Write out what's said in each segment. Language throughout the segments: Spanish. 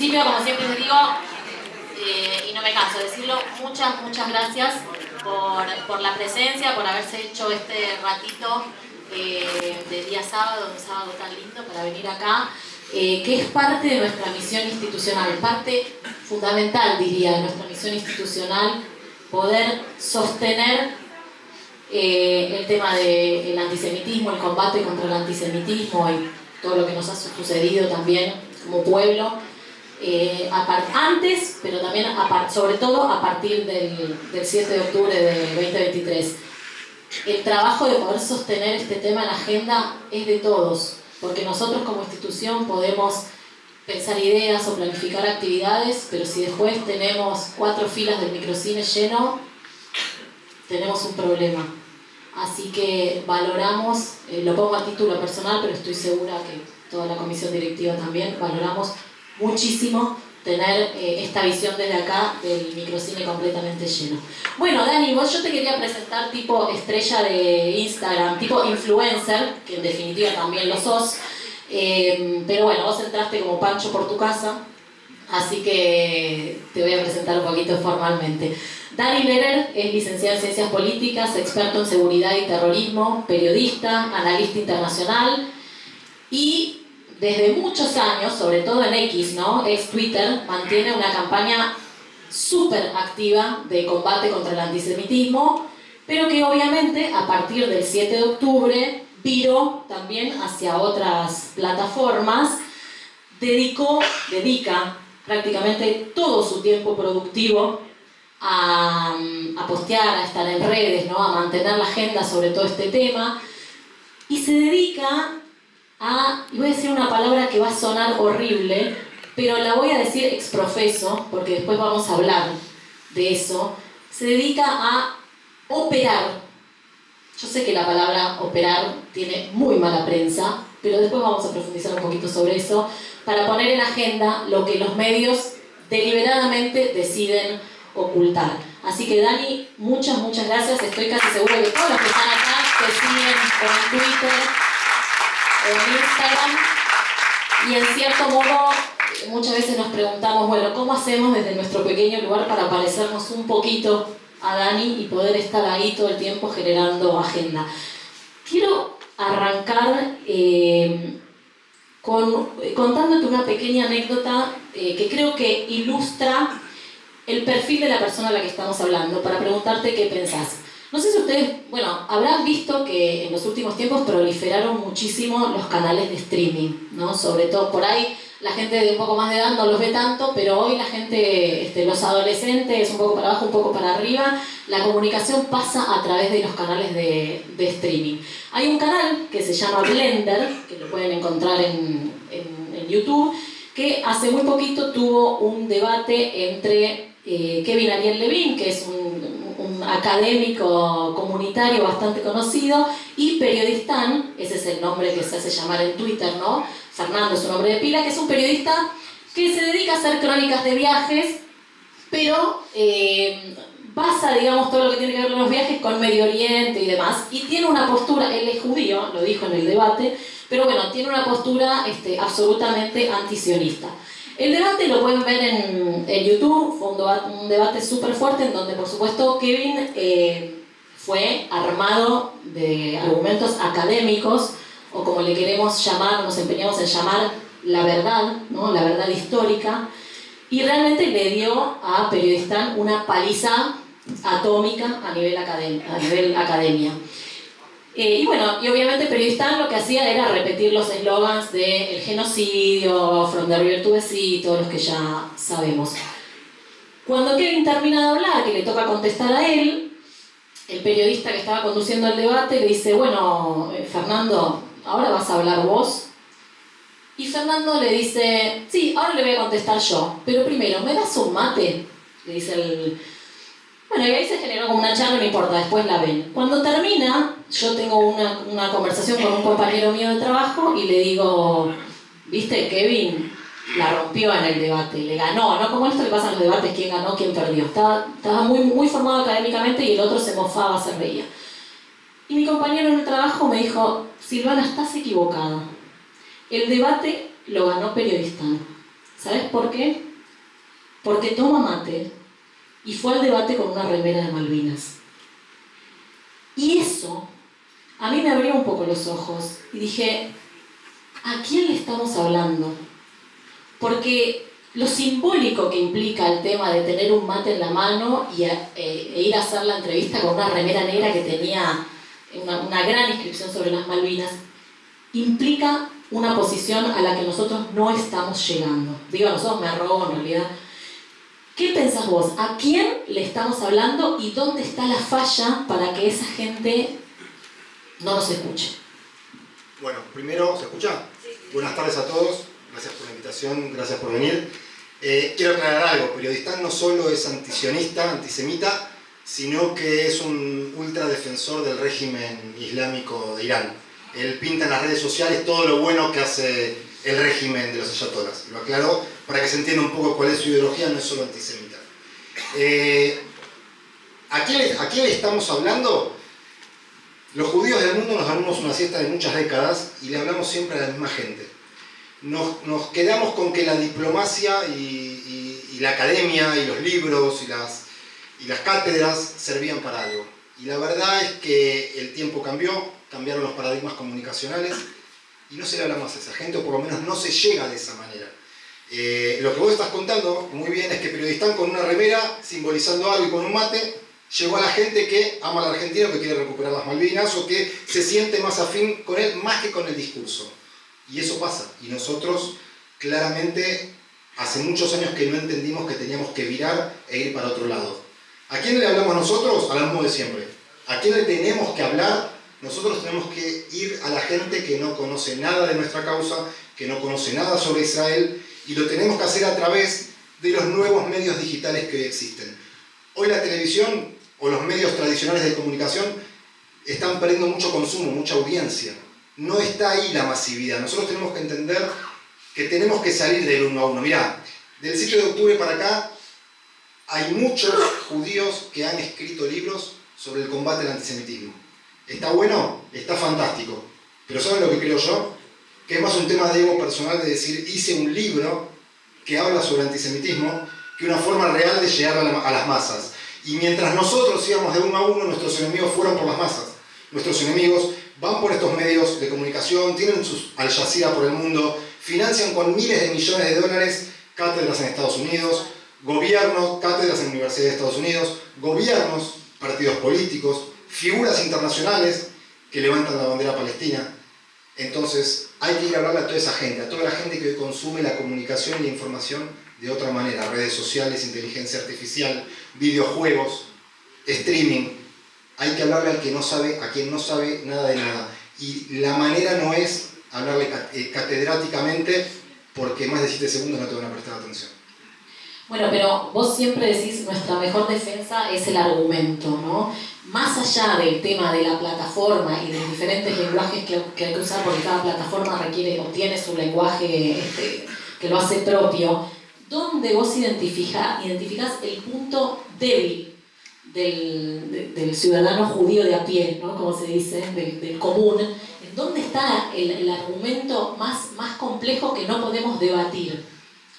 principio, como siempre les digo, y no me canso de decirlo, muchas gracias por la presencia, por haberse hecho este ratito de día sábado, un sábado tan lindo para venir acá, que es parte de nuestra misión institucional, parte fundamental, diría, de nuestra misión institucional, poder sostener el tema del antisemitismo, el combate contra el antisemitismo y todo lo que nos ha sucedido también como pueblo, antes, pero también sobre todo a partir del 7 de octubre de 2023. El trabajo de poder sostener este tema en la agenda es de todos, porque nosotros como institución podemos pensar ideas o planificar actividades, pero si después tenemos 4 filas del microcine lleno, tenemos un problema. Así que valoramos, lo pongo a título personal, pero estoy segura que toda la comisión directiva también, valoramos muchísimo tener esta visión desde acá del microcine completamente lleno. Bueno, Dani, yo te quería presentar tipo estrella de Instagram, tipo influencer, que en definitiva también lo sos, pero bueno, vos entraste como Pancho por tu casa, así que te voy a presentar un poquito formalmente. Dani Lehrer es licenciado en Ciencias Políticas, experto en seguridad y terrorismo, periodista, analista internacional y desde muchos años, sobre todo en X, ¿no? Ex Twitter, mantiene una campaña súper activa de combate contra el antisemitismo, pero que obviamente a partir del 7 de octubre viró también hacia otras plataformas, dedica prácticamente todo su tiempo productivo a postear, a estar en redes, ¿no? A mantener la agenda sobre todo este tema, y se dedica y voy a decir una palabra que va a sonar horrible, pero la voy a decir exprofeso, porque después vamos a hablar de eso. Se dedica a operar. Yo sé que la palabra operar tiene muy mala prensa, pero después vamos a profundizar un poquito sobre eso, para poner en agenda lo que los medios deliberadamente deciden ocultar. Así que Dani, muchas gracias. Estoy casi segura que todos los que están acá te siguen en Twitter, en Instagram, y en cierto modo muchas veces nos preguntamos, bueno, ¿cómo hacemos desde nuestro pequeño lugar para parecernos un poquito a Dani y poder estar ahí todo el tiempo generando agenda? Quiero arrancar contándote una pequeña anécdota que creo que ilustra el perfil de la persona a la que estamos hablando, para preguntarte qué pensás. No sé si ustedes, habrán visto que en los últimos tiempos proliferaron muchísimo los canales de streaming, ¿no? Sobre todo por ahí, la gente de un poco más de edad no los ve tanto, pero hoy la gente, los adolescentes, un poco para abajo, un poco para arriba, la comunicación pasa a través de los canales de streaming. Hay un canal que se llama Blender, que lo pueden encontrar en YouTube, que hace muy poquito tuvo un debate entre Kevin Ariel Levin, que es un académico comunitario bastante conocido, y Periodistán, ese es el nombre que se hace llamar en Twitter, ¿no? Fernando es su nombre de pila, que es un periodista que se dedica a hacer crónicas de viajes, pero basa, digamos, todo lo que tiene que ver con los viajes con Medio Oriente y demás, y tiene una postura, él es judío, lo dijo en el debate, pero bueno, tiene una postura absolutamente antisionista. El debate lo pueden ver en YouTube, fue un debate súper fuerte en donde por supuesto Kevin fue armado de argumentos académicos, o como le queremos llamar, nos empeñamos en llamar la verdad, ¿no? La verdad histórica, y realmente le dio a Periodistán una paliza atómica a nivel academia. Y obviamente Periodistán lo que hacía era repetir los eslogans de el genocidio, From the River to the Sea, todos los que ya sabemos. Cuando Kevin termina de hablar, que le toca contestar a él, el periodista que estaba conduciendo el debate le dice, bueno, Fernando, ¿ahora vas a hablar vos? Y Fernando le dice, sí, ahora le voy a contestar yo, pero primero, ¿me das un mate? Le dice el... Bueno, y ahí se generó como una charla, no importa, después la ven. Cuando termina, yo tengo una conversación con un compañero mío de trabajo y le digo, ¿viste? Kevin la rompió en el debate, le ganó, ¿no? Como esto que pasa en los debates, quién ganó, quién perdió. Estaba muy formado académicamente y el otro se mofaba, se reía. Y mi compañero en el trabajo me dijo, Silvana, estás equivocada. El debate lo ganó Periodistán. ¿Sabes por qué? Porque toma mate y fue al debate con una remera de Malvinas. Y eso a mí me abrió un poco los ojos y dije, ¿a quién le estamos hablando? Porque lo simbólico que implica el tema de tener un mate en la mano e ir a hacer la entrevista con una remera negra que tenía una gran inscripción sobre las Malvinas, implica una posición a la que nosotros no estamos llegando. Digo, a nosotros me robo en realidad. ¿Qué pensás vos? ¿A quién le estamos hablando y dónde está la falla para que esa gente no nos escuche? Bueno, primero, ¿se escucha? Sí. Buenas tardes a todos, gracias por la invitación, gracias por venir. Quiero aclarar algo, Periodistán no solo es antisionista, antisemita, sino que es un ultradefensor del régimen islámico de Irán. Él pinta en las redes sociales todo lo bueno que hace el régimen de los ayatolás. Lo aclaro para que se entienda un poco cuál es su ideología, no es solo antisemita. ¿A quién le estamos hablando? Los judíos del mundo nos dormimos una siesta de muchas décadas y le hablamos siempre a la misma gente. Nos quedamos con que la diplomacia y la academia y los libros y las cátedras servían para algo. Y la verdad es que el tiempo cambiaron los paradigmas comunicacionales y no se le habla más a esa gente, o por lo menos no se llega de esa manera. Lo que vos estás contando muy bien es que Periodistán con una remera simbolizando algo y con un mate llegó a la gente que ama a la Argentina o que quiere recuperar las Malvinas o que se siente más afín con él más que con el discurso. Y eso pasa. Y nosotros claramente hace muchos años que no entendimos que teníamos que virar e ir para otro lado. ¿A quién le hablamos nosotros? A lo mismo de siempre. ¿A quién le tenemos que hablar? Nosotros tenemos que ir a la gente que no conoce nada de nuestra causa, que no conoce nada sobre Israel, y lo tenemos que hacer a través de los nuevos medios digitales que hoy existen. Hoy la televisión o los medios tradicionales de comunicación están perdiendo mucho consumo, mucha audiencia. No está ahí la masividad. Nosotros tenemos que entender que tenemos que salir del uno a uno. Mirá, del 7 de octubre para acá hay muchos judíos que han escrito libros sobre el combate al antisemitismo. ¿Está bueno? Está fantástico. Pero ¿saben lo que creo yo? Que es más un tema de ego personal de decir, hice un libro que habla sobre antisemitismo, que una forma real de llegar a las masas. Y mientras nosotros íbamos de uno a uno, nuestros enemigos fueron por las masas. Nuestros enemigos van por estos medios de comunicación, tienen sus Al Jazeera por el mundo, financian con miles de millones de dólares cátedras en Estados Unidos, gobiernos, cátedras en universidades de Estados Unidos, gobiernos, partidos políticos, figuras internacionales que levantan la bandera palestina. Entonces hay que ir a hablarle a toda esa gente, a toda la gente que hoy consume la comunicación y la información de otra manera, redes sociales, inteligencia artificial, videojuegos, streaming. Hay que hablarle al que no sabe, a quien no sabe nada de nada. Y la manera no es hablarle catedráticamente, porque más de 7 segundos no te van a prestar atención. Bueno, pero vos siempre decís, nuestra mejor defensa es el argumento, ¿no? Más allá del tema de la plataforma y de los diferentes lenguajes que hay que usar, porque cada plataforma requiere o tiene su lenguaje que lo hace propio, ¿dónde vos identificás el punto débil del ciudadano judío de a pie, ¿no? Como se dice, del común? ¿En dónde está el argumento más complejo que no podemos debatir?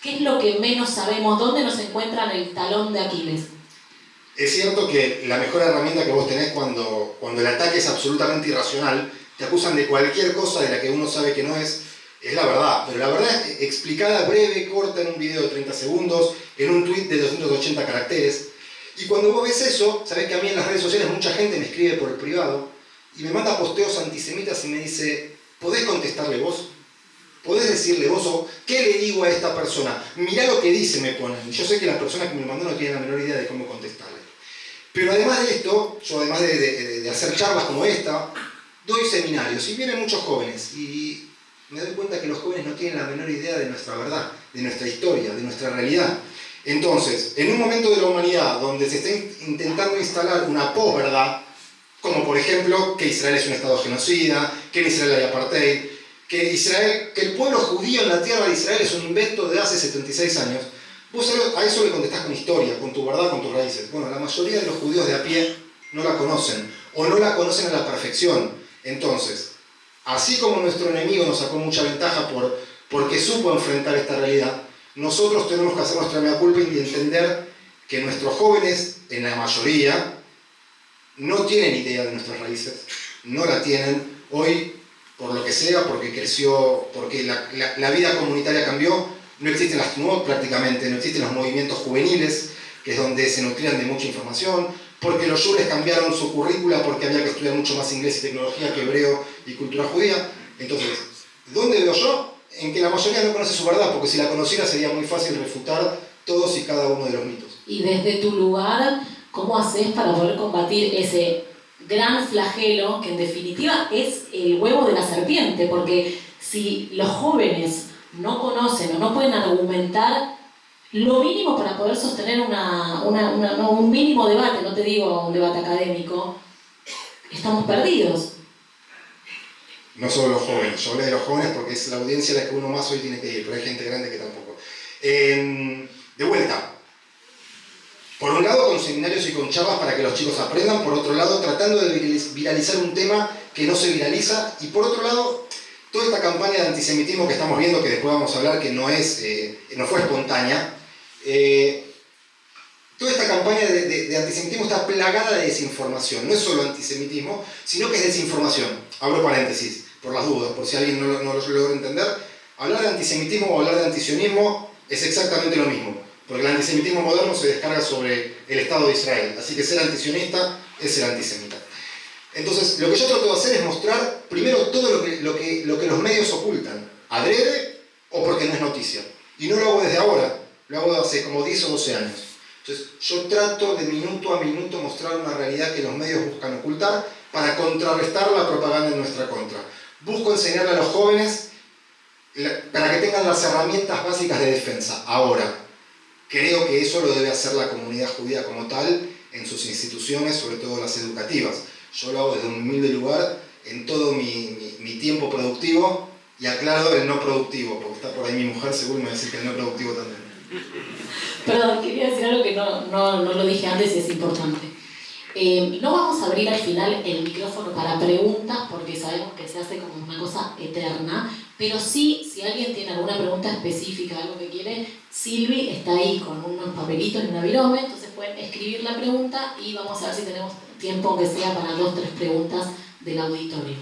¿Qué es lo que menos sabemos? ¿Dónde nos encuentran el talón de Aquiles? Es cierto que la mejor herramienta que vos tenés cuando el ataque es absolutamente irracional, te acusan de cualquier cosa de la que uno sabe que no es la verdad. Pero la verdad es explicada breve, corta, en un video de 30 segundos, en un tweet de 280 caracteres. Y cuando vos ves eso, sabés que a mí en las redes sociales mucha gente me escribe por el privado y me manda posteos antisemitas y me dice, ¿podés contestarle vos? ¿Podés decirle vos o qué le digo a esta persona? Mirá lo que dice, me ponen. Y yo sé que las personas que me lo mandan no tienen la menor idea de cómo contestarle. Pero además de esto, yo además de hacer charlas como esta, doy seminarios y vienen muchos jóvenes. Y me doy cuenta que los jóvenes no tienen la menor idea de nuestra verdad, de nuestra historia, de nuestra realidad. Entonces, en un momento de la humanidad donde se está intentando instalar una posverdad, como por ejemplo que Israel es un estado genocida, que en Israel hay apartheid, que el pueblo judío en la tierra de Israel es un invento de hace 76 años, vos a eso le contestás con historia, con tu verdad, con tus raíces. Bueno, la mayoría de los judíos de a pie no la conocen, o no la conocen a la perfección. Entonces, así como nuestro enemigo nos sacó mucha ventaja porque supo enfrentar esta realidad, nosotros tenemos que hacer nuestra mea culpa y entender que nuestros jóvenes, en la mayoría, no tienen idea de nuestras raíces, no la tienen. Hoy, por lo que sea, porque creció, porque la vida comunitaria cambió, no existen prácticamente, no existen los movimientos juveniles, que es donde se nutrían de mucha información, porque los yules cambiaron su currícula porque había que estudiar mucho más inglés y tecnología que hebreo y cultura judía. Entonces, ¿dónde veo yo? En que la mayoría no conoce su verdad, porque si la conociera sería muy fácil refutar todos y cada uno de los mitos. Y desde tu lugar, ¿cómo haces para poder combatir ese gran flagelo que en definitiva es el huevo de la serpiente? Porque si los jóvenes no conocen o no pueden argumentar lo mínimo para poder sostener un mínimo debate, no te digo un debate académico, estamos perdidos. No solo los jóvenes, yo hablé de los jóvenes porque es la audiencia a la que uno más hoy tiene que ir, pero hay gente grande que tampoco. De vuelta, por un lado con seminarios y con charlas para que los chicos aprendan, por otro lado tratando de viralizar un tema que no se viraliza, y por otro lado toda esta campaña de antisemitismo que estamos viendo, que después vamos a hablar, que no fue espontánea, toda esta campaña de antisemitismo está plagada de desinformación. No es solo antisemitismo, sino que es desinformación. Abro paréntesis, por las dudas, por si alguien no lo logra entender. Hablar de antisemitismo o hablar de antisionismo es exactamente lo mismo, porque el antisemitismo moderno se descarga sobre el Estado de Israel. Así que ser antisionista es ser antisemita. Entonces, lo que yo trato de hacer es mostrar primero todo lo que los medios ocultan, adrede o porque no es noticia. Y no lo hago desde ahora, lo hago hace como 10 o 12 años. Entonces, yo trato de minuto a minuto mostrar una realidad que los medios buscan ocultar para contrarrestar la propaganda en nuestra contra. Busco enseñarle a los jóvenes para que tengan las herramientas básicas de defensa. Ahora, creo que eso lo debe hacer la comunidad judía como tal en sus instituciones, sobre todo las educativas. Yo lo hago desde un humilde lugar, en todo mi tiempo productivo, y aclaro el no productivo, porque está por ahí mi mujer, seguro me va a decir que el no productivo también. Perdón, quería decir algo que no lo dije antes y es importante. No vamos a abrir al final el micrófono para preguntas, porque sabemos que se hace como una cosa eterna, pero sí, si alguien tiene alguna pregunta específica, algo que quiere, Silvi está ahí con unos papelitos y una virome, entonces pueden escribir la pregunta y vamos a ver si tenemos tiempo, aunque sea para 2 o 3 preguntas del auditorio.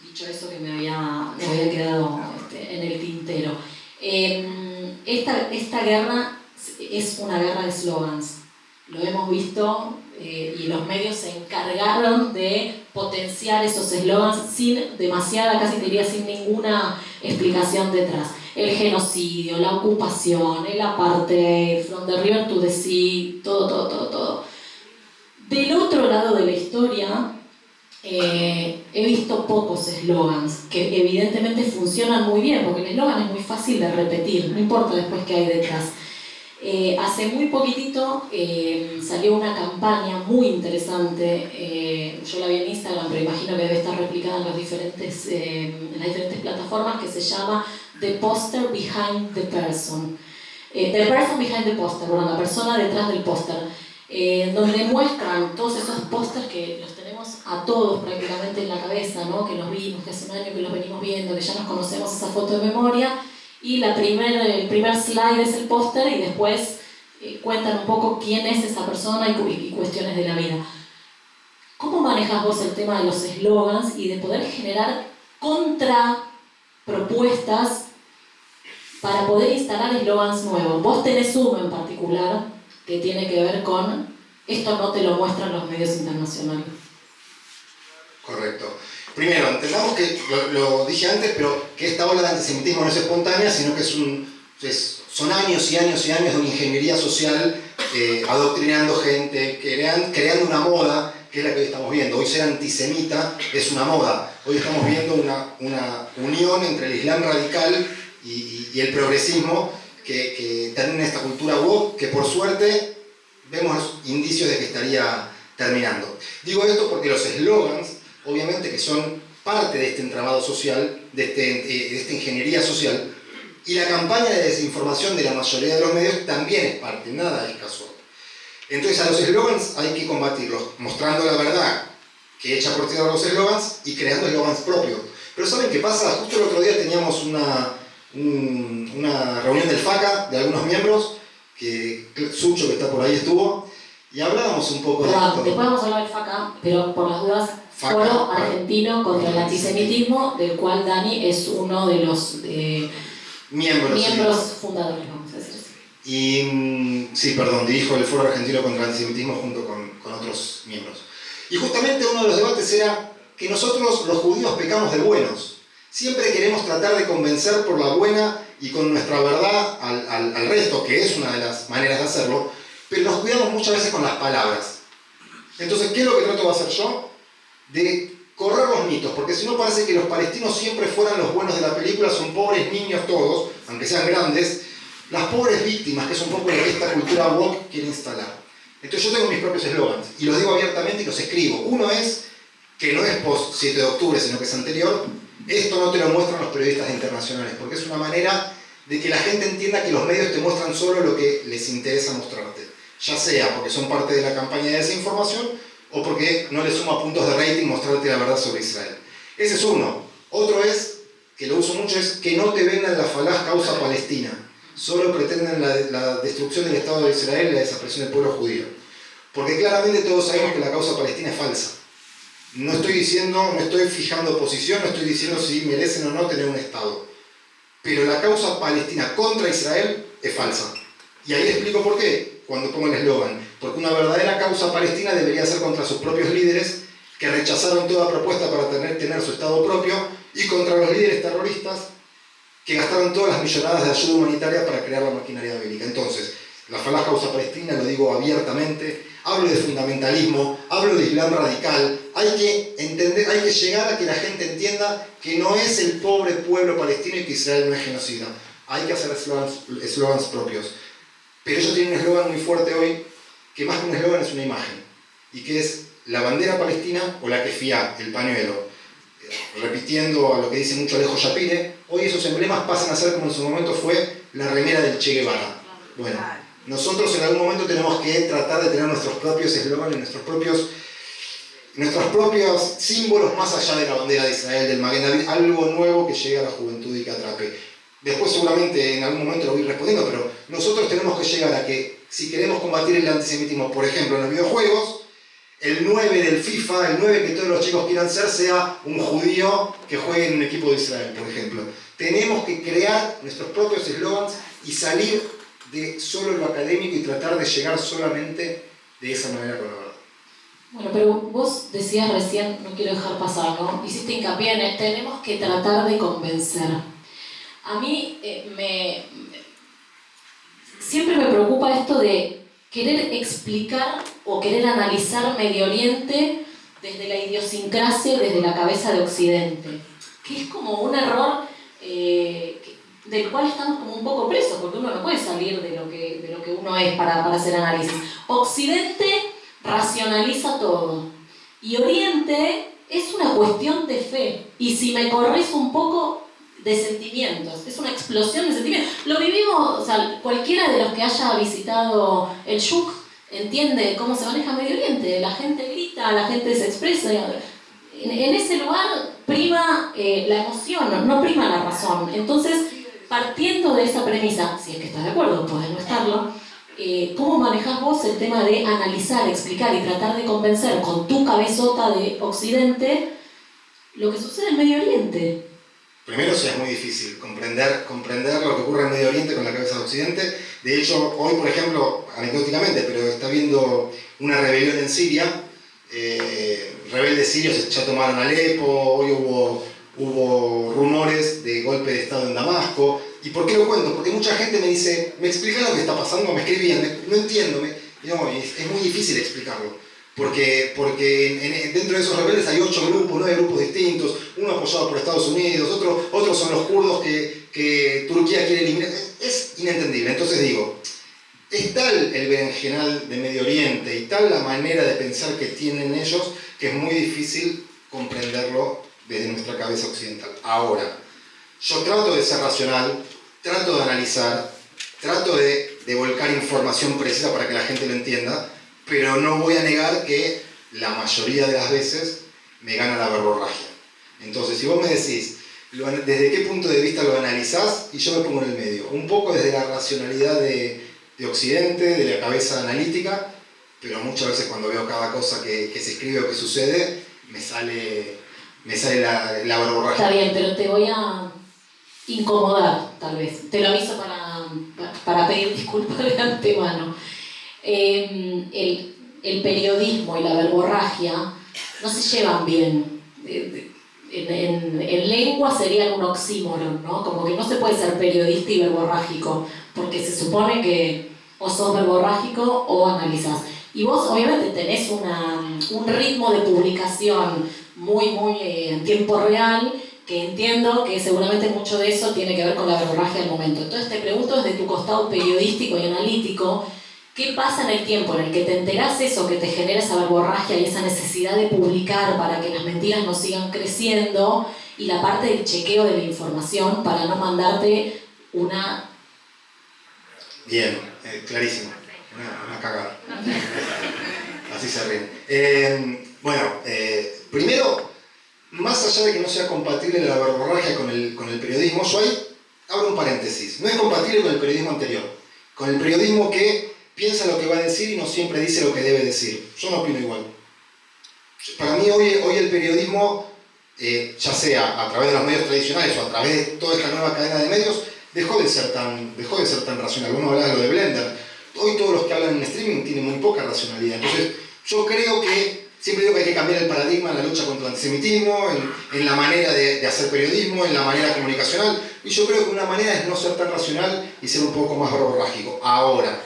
Dicho eso, que me había quedado en el tintero. Esta guerra es una guerra de slogans. Lo hemos visto y los medios se encargaron de potenciar esos eslogans sin demasiada, casi diría sin ninguna explicación detrás. El genocidio, la ocupación, el apartheid, from the river to the sea, todo. Del otro lado de la historia, he visto pocos eslogans que evidentemente funcionan muy bien, porque el eslogan es muy fácil de repetir, no importa después qué hay detrás. Hace muy poquitito salió una campaña muy interesante, yo la vi en Instagram, pero imagino que debe estar replicada en las diferentes plataformas, que se llama The Poster Behind the Person. The Person Behind the Poster, bueno, la persona detrás del póster, donde muestran todos esos pósters que los tenemos a todos prácticamente en la cabeza, ¿no? Que los vimos, que hace un año que los venimos viendo, que ya nos conocemos esa foto de memoria. Y el primer slide es el póster y después cuentan un poco quién es esa persona y cuestiones de la vida. ¿Cómo manejas vos el tema de los eslogans y de poder generar contrapropuestas para poder instalar eslogans nuevos? Vos tenés uno en particular que tiene que ver con esto no te lo muestran los medios internacionales. Correcto. Primero, entendamos que, lo dije antes, pero que esta ola de antisemitismo no es espontánea, sino que son años y años y años de una ingeniería social adoctrinando gente, creando una moda, que es la que hoy estamos viendo. Hoy ser antisemita es una moda. Hoy estamos viendo una unión entre el Islam radical y el progresismo que termina esta cultura woke, que por suerte vemos indicios de que estaría terminando. Digo esto porque los eslogans, obviamente que son parte de este entramado social, de esta ingeniería social, y la campaña de desinformación de la mayoría de los medios también es parte, nada es casual. Entonces a los eslogans hay que combatirlos, mostrando la verdad que echa por tierra los eslogans y creando eslogans propios. Pero ¿saben qué pasa? Justo el otro día teníamos una una reunión del FACA de algunos miembros, que Sucho, que está por ahí, estuvo, y hablábamos un poco de esto. Después vamos a hablar del FACA, pero por las dudas, FACA, Foro Argentino contra el Antisemitismo, del cual Dani es uno de los miembros fundadores, vamos a decir así. Y sí, perdón, dirijo el Foro Argentino contra el Antisemitismo junto con otros miembros. Y justamente uno de los debates era que nosotros los judíos pecamos de buenos. Siempre queremos tratar de convencer por la buena y con nuestra verdad al resto, que es una de las maneras de hacerlo, pero nos cuidamos muchas veces con las palabras. Entonces, ¿qué es lo que trato de hacer yo? De correr los mitos, porque si no parece que los palestinos siempre fueran los buenos de la película, son pobres niños todos, aunque sean grandes, las pobres víctimas, que es un poco lo que esta cultura woke quiere instalar. Entonces yo tengo mis propios eslogans, y los digo abiertamente y los escribo. Uno es, que no es post 7 de octubre, sino que es anterior: esto no te lo muestran los periodistas internacionales, porque es una manera de que la gente entienda que los medios te muestran solo lo que les interesa mostrarte, ya sea porque son parte de la campaña de desinformación o porque no les suma puntos de rating mostrarte la verdad sobre Israel. Ese es uno. Otro es, que lo uso mucho, es que no te vendan la falaz causa palestina, solo pretenden la destrucción del Estado de Israel y la desaparición del pueblo judío. Porque claramente todos sabemos que la causa palestina es falsa. No estoy fijando posición, no estoy diciendo si merecen o no tener un Estado. Pero la causa palestina contra Israel es falsa. Y ahí explico por qué, cuando pongo el eslogan. Porque una verdadera causa palestina debería ser contra sus propios líderes, que rechazaron toda propuesta para tener su Estado propio, y contra los líderes terroristas, que gastaron todas las millonadas de ayuda humanitaria para crear la maquinaria bélica. Entonces, la falaz causa palestina, lo digo abiertamente, hablo de fundamentalismo, hablo de islam radical. Hay que entender, hay que llegar a que la gente entienda que no es el pobre pueblo palestino y que Israel no es genocida. Hay que hacer eslogans propios. Pero ellos tienen un eslogan muy fuerte hoy, que más que un eslogan es una imagen, y que es la bandera palestina o la kefía, el pañuelo. Repitiendo a lo que dice mucho Alejo Shapire, hoy esos emblemas pasan a ser como en su momento fue la remera del Che Guevara. Bueno, nosotros en algún momento tenemos que tratar de tener nuestros propios eslóganes, nuestros propios símbolos más allá de la bandera de Israel, del Maguen David, algo nuevo que llegue a la juventud y que atrape. Después seguramente en algún momento lo voy respondiendo, pero nosotros tenemos que llegar a que, si queremos combatir el antisemitismo, por ejemplo en los videojuegos, el 9 del FIFA, el 9 que todos los chicos quieran ser, sea un judío que juegue en un equipo de Israel, por ejemplo. Tenemos que crear nuestros propios eslogans y salir de solo lo académico y tratar de llegar solamente de esa manera con la verdad. Bueno, pero vos decías recién, no quiero dejar pasar, ¿no? Hiciste hincapié en tenemos que tratar de convencer. A mí siempre me preocupa esto de querer explicar o querer analizar Medio Oriente desde la idiosincrasia, desde la cabeza de Occidente, que es como un error del cual estamos como un poco presos, porque uno no puede salir de lo que uno es para hacer análisis. Occidente racionaliza todo, y Oriente es una cuestión de fe, y si me corres un poco, de sentimientos, es una explosión de sentimientos. Lo vivimos, o sea, cualquiera de los que haya visitado el Yuk entiende cómo se maneja Medio Oriente. La gente grita, la gente se expresa. En ese lugar prima la emoción, no prima la razón. Entonces, partiendo de esa premisa, si es que estás de acuerdo, podés no estarlo, ¿cómo manejás vos el tema de analizar, explicar y tratar de convencer con tu cabezota de Occidente lo que sucede en Medio Oriente? Primero, sí, es muy difícil comprender lo que ocurre en Medio Oriente con la cabeza de Occidente. De hecho, hoy, por ejemplo, anecdóticamente, pero está habiendo una rebelión en Siria. Rebeldes sirios ya tomaron Alepo, hoy hubo rumores de golpe de Estado en Damasco. ¿Y por qué lo cuento? Porque mucha gente me dice, ¿me explican lo que está pasando? Me escribían, no entiendo. No, es muy difícil explicarlo. Porque dentro de esos rebeldes hay 9 grupos distintos, uno apoyado por Estados Unidos, otros son los kurdos que Turquía quiere eliminar. Es inentendible. Entonces digo, es tal el berenjenal de Medio Oriente y tal la manera de pensar que tienen ellos que es muy difícil comprenderlo desde nuestra cabeza occidental. Ahora, yo trato de ser racional, trato de analizar, trato de volcar información precisa para que la gente lo entienda, pero no voy a negar que la mayoría de las veces me gana la verborragia. Entonces, si vos me decís, desde qué punto de vista lo analizás, y yo me pongo en el medio. Un poco desde la racionalidad de Occidente, de la cabeza analítica, pero muchas veces cuando veo cada cosa que se escribe o que sucede, me sale la verborragia. Está bien, pero te voy a incomodar, tal vez. Te lo aviso para pedir disculpas de antemano. El periodismo y la verborragia no se llevan bien. En lengua serían un oxímoron, ¿no? Como que no se puede ser periodista y verborrágico, porque se supone que o sos verborrágico o analizás. Y vos obviamente tenés un ritmo de publicación muy en tiempo real, que entiendo que seguramente mucho de eso tiene que ver con la verborragia del momento. Entonces te pregunto desde tu costado periodístico y analítico, ¿qué pasa en el tiempo en el que te enterás eso, que te genera esa verborragia y esa necesidad de publicar para que las mentiras no sigan creciendo, y la parte del chequeo de la información para no mandarte una... Bien, clarísimo. Una cagada. Así se ríen. Primero, más allá de que no sea compatible la verborragia con el periodismo, yo ahí abro un paréntesis. No es compatible con el periodismo anterior. Con el periodismo que piensa lo que va a decir y no siempre dice lo que debe decir. Yo no opino igual. Para mí hoy el periodismo, ya sea a través de los medios tradicionales o a través de toda esta nueva cadena de medios, dejó de ser tan racional. Vos me hablás de lo de Blender. Hoy todos los que hablan en streaming tienen muy poca racionalidad. Entonces, yo creo que, siempre digo que hay que cambiar el paradigma en la lucha contra el antisemitismo, en la manera de hacer periodismo, en la manera comunicacional. Y yo creo que una manera es no ser tan racional y ser un poco más verborrágico. Ahora,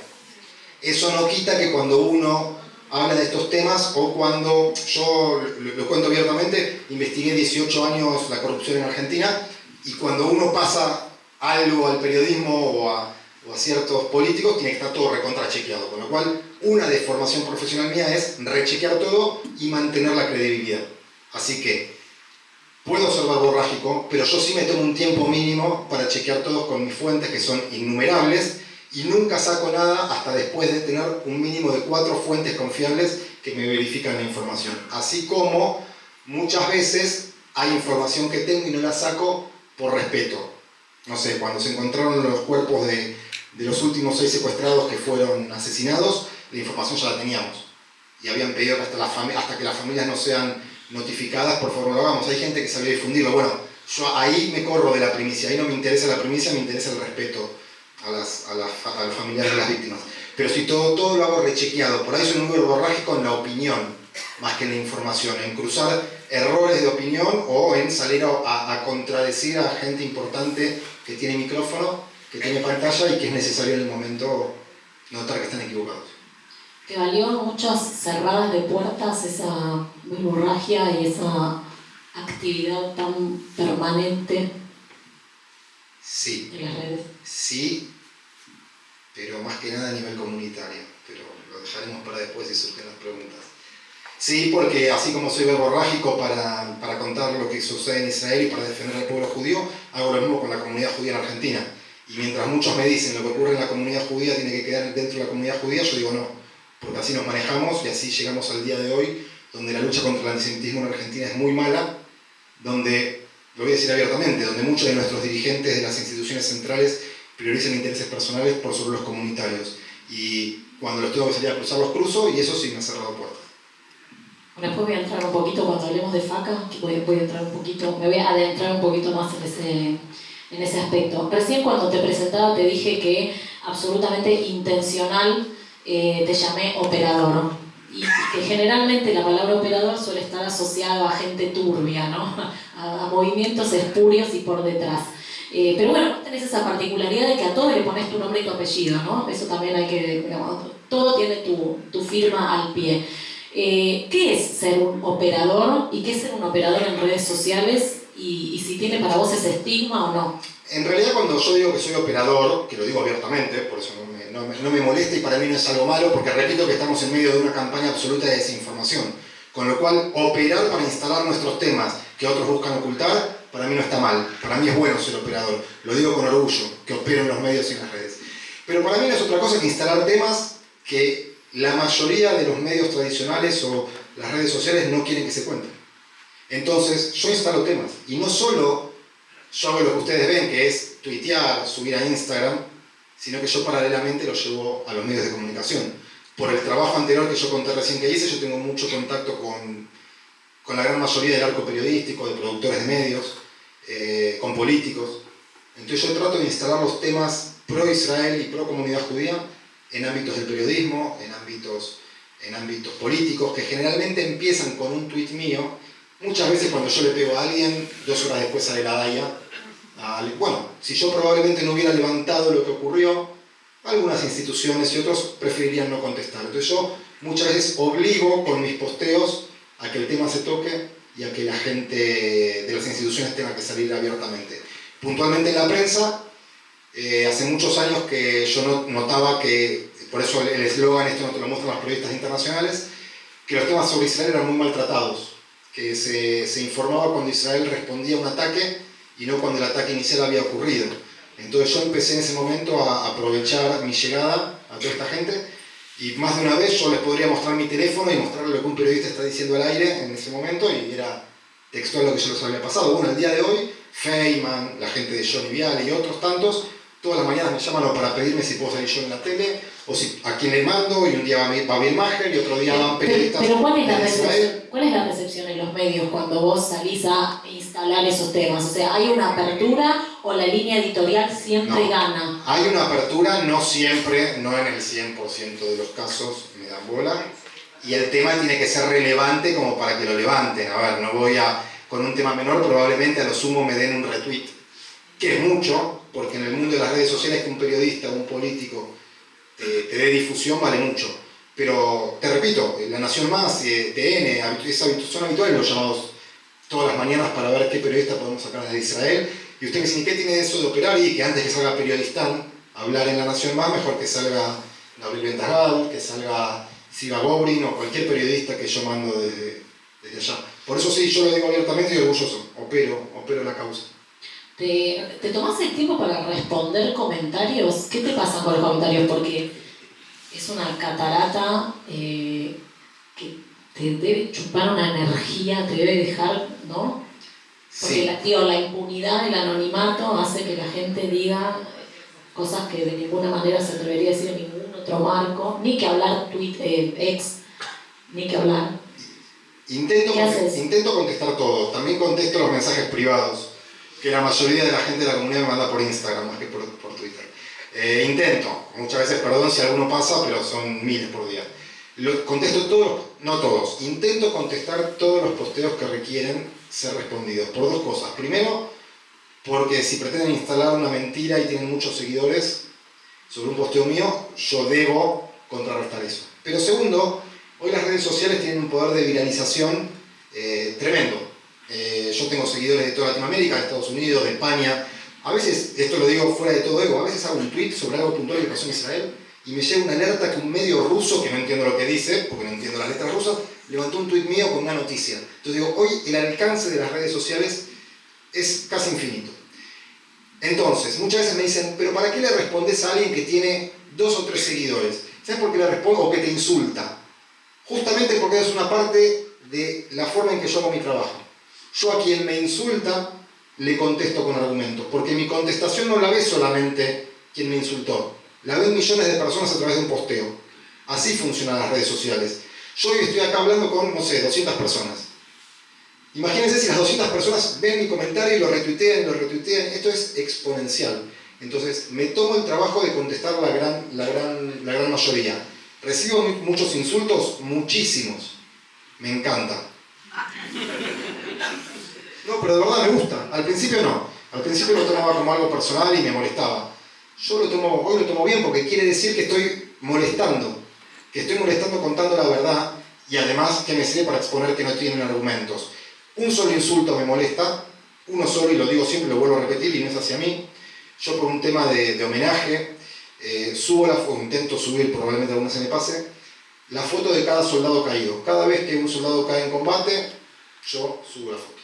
eso no quita que cuando uno habla de estos temas, o cuando yo, lo cuento abiertamente, investigué 18 años la corrupción en Argentina, y cuando uno pasa algo al periodismo o a ciertos políticos, tiene que estar todo recontrachequeado, con lo cual una deformación profesional mía es rechequear todo y mantener la credibilidad. Así que puedo ser verborrágico, pero yo sí me tomo un tiempo mínimo para chequear todo con mis fuentes, que son innumerables, y nunca saco nada hasta después de tener un mínimo de 4 fuentes confiables que me verifican la información. Así como muchas veces hay información que tengo y no la saco por respeto. No sé, cuando se encontraron los cuerpos de los últimos 6 secuestrados que fueron asesinados, la información ya la teníamos. Y habían pedido que hasta que las familias no sean notificadas, por favor no lo hagamos. Hay gente que sabía difundirlo. Bueno, yo ahí me corro de la primicia. Ahí no me interesa la primicia, me interesa el respeto a los familiares de las víctimas. Pero si todo lo hago rechequeado, por ahí soy un verborrágico en la opinión, más que en la información, en cruzar errores de opinión o en salir a contradecir a gente importante que tiene micrófono, que tiene pantalla y que es necesario en el momento notar que están equivocados. ¿Te valió muchas cerradas de puertas esa verborragia y esa actividad tan permanente Sí, en las redes? Sí, pero más que nada a nivel comunitario, pero lo dejaremos para después si surgen las preguntas. Sí, porque así como soy verborrágico para contar lo que sucede en Israel y para defender al pueblo judío, hago lo mismo con la comunidad judía en Argentina. Y mientras muchos me dicen lo que ocurre en la comunidad judía tiene que quedar dentro de la comunidad judía, yo digo no, porque así nos manejamos y así llegamos al día de hoy, donde la lucha contra el antisemitismo en Argentina es muy mala, donde, lo voy a decir abiertamente, donde muchos de nuestros dirigentes de las instituciones centrales priorizan intereses personales por sobre los comunitarios. Y cuando los tengo que salir a cruzar, los cruzo, y eso sí me ha cerrado puertas. Bueno, después voy a entrar un poquito, cuando hablemos de FACA, voy a entrar un poquito, me voy a adentrar un poquito más en ese aspecto. Recién cuando te presentaba te dije que absolutamente intencional te llamé operador, y que generalmente la palabra operador suele estar asociada a gente turbia, ¿no? a movimientos espurios y por detrás. Pero bueno, tenés esa particularidad de que a todo le pones tu nombre y tu apellido, ¿no? Eso también hay que, digamos, todo tiene tu firma al pie. ¿Qué es ser un operador y qué es ser un operador en redes sociales? Y si tiene para vos ese estigma o no. En realidad, cuando yo digo que soy operador, que lo digo abiertamente, por eso no me molesta y para mí no es algo malo, porque repito que estamos en medio de una campaña absoluta de desinformación. Con lo cual, operar para instalar nuestros temas que otros buscan ocultar, para mí no está mal. Para mí es bueno ser operador. Lo digo con orgullo, que opero en los medios y en las redes. Pero para mí no es otra cosa que instalar temas que la mayoría de los medios tradicionales o las redes sociales no quieren que se cuenten. Entonces, yo instalo temas. Y no solo yo hago lo que ustedes ven, que es tuitear, subir a Instagram, sino que yo paralelamente lo llevo a los medios de comunicación. Por el trabajo anterior que yo conté recién que hice, yo tengo mucho contacto con la gran mayoría del arco periodístico, de productores de medios, con políticos. Entonces yo trato de instalar los temas pro-Israel y pro-comunidad judía en ámbitos del periodismo, en ámbitos políticos, que generalmente empiezan con un tuit mío. Muchas veces cuando yo le pego a alguien, 2 horas después sale la DAIA. Bueno, si yo probablemente no hubiera levantado lo que ocurrió, algunas instituciones y otros preferirían no contestar. Entonces yo muchas veces obligo con mis posteos a que el tema se toque y a que la gente de las instituciones tenga que salir abiertamente. Puntualmente en la prensa, hace muchos años que yo notaba que, por eso el eslogan, esto no te lo muestran los periodistas internacionales, que los temas sobre Israel eran muy maltratados, que se informaba cuando Israel respondía a un ataque y no cuando el ataque inicial había ocurrido. Entonces yo empecé en ese momento a aprovechar mi llegada a toda esta gente, y más de una vez yo les podría mostrar mi teléfono y mostrarle lo que un periodista está diciendo al aire en ese momento, y era textual lo que yo les había pasado. Bueno, el día de hoy, Feynman, la gente de Johnny Viale y otros tantos, todas las mañanas me llaman o para pedirme si puedo salir yo en la tele, o si, a quién le mando, y un día va Bill Maher y otro día van periodistas. Pero ¿cuál es la recepción en los medios cuando vos salís a instalar esos temas? O sea, ¿hay una apertura o la línea editorial siempre gana? Hay una apertura, no siempre, no en el 100% de los casos me dan bola, y el tema tiene que ser relevante como para que lo levanten. A ver, no voy con un tema menor, probablemente a lo sumo me den un retweet, que es mucho, porque en el mundo de las redes sociales que un periodista o un político te dé difusión vale mucho. Pero te repito, La Nación Más, TN, son habituales los llamados todas las mañanas para ver qué periodista podemos sacar desde Israel. Y usted me dice, ¿qué tiene eso de operar? Y que antes que salga Periodistán a hablar en La Nación Más, mejor que salga Gabriel Ventasgal, que salga Siva Gobrin o cualquier periodista que yo mando desde allá. Por eso sí, yo lo digo abiertamente y orgulloso, opero la causa. ¿Te tomás el tiempo para responder comentarios? ¿Qué te pasa con los comentarios? Porque es una catarata que te debe chupar una energía, te debe dejar, ¿no? Porque Sí. la impunidad, el anonimato hace que la gente diga cosas que de ninguna manera se atrevería a decir en ningún otro marco, ni que hablar ni que hablar. Intento contestar todo, también contesto los mensajes privados, que la mayoría de la gente de la comunidad me manda por Instagram más que por Twitter. Intento, muchas veces, perdón si alguno pasa, pero son miles por día. Contesto todos, no todos, intento contestar todos los posteos que requieren ser respondidos, por 2 cosas. Primero, porque si pretenden instalar una mentira y tienen muchos seguidores sobre un posteo mío, yo debo contrarrestar eso. Pero segundo, hoy las redes sociales tienen un poder de viralización tremendo. Yo tengo seguidores de toda Latinoamérica, de Estados Unidos, de España. A veces, esto lo digo fuera de todo ego, a veces hago un tweet sobre algo puntual que pasó en Israel y me llega una alerta que un medio ruso, que no entiendo lo que dice, porque no entiendo las letras rusas, levantó un tweet mío con una noticia. Entonces digo, hoy el alcance de las redes sociales es casi infinito. Entonces, muchas veces me dicen, pero ¿para qué le respondes a alguien que tiene 2 o 3 seguidores? ¿Sabes por qué le respondo? O que te insulta. Justamente porque es una parte de la forma en que yo hago mi trabajo. Yo a quien me insulta le contesto con argumentos, porque mi contestación no la ve solamente quien me insultó, la ven millones de personas a través de un posteo. Así funcionan las redes sociales. Yo hoy estoy acá hablando con, no sé, 200 personas. Imagínense si las 200 personas ven mi comentario y lo retuitean, esto es exponencial. Entonces me tomo el trabajo de contestar la gran mayoría. Recibo muchos insultos, muchísimos. Me encanta. No, pero de verdad me gusta. Al principio no. Al principio lo tomaba como algo personal y me molestaba. Hoy lo tomo bien porque quiere decir que estoy molestando. Que estoy molestando contando la verdad y además que me sirve para exponer que no tienen argumentos. Un solo insulto me molesta, uno solo, y lo digo siempre, lo vuelvo a repetir y no es hacia mí. Yo por un tema de homenaje intento subir, probablemente alguna se me pase, la foto de cada soldado caído. Cada vez que un soldado cae en combate, yo subo la foto.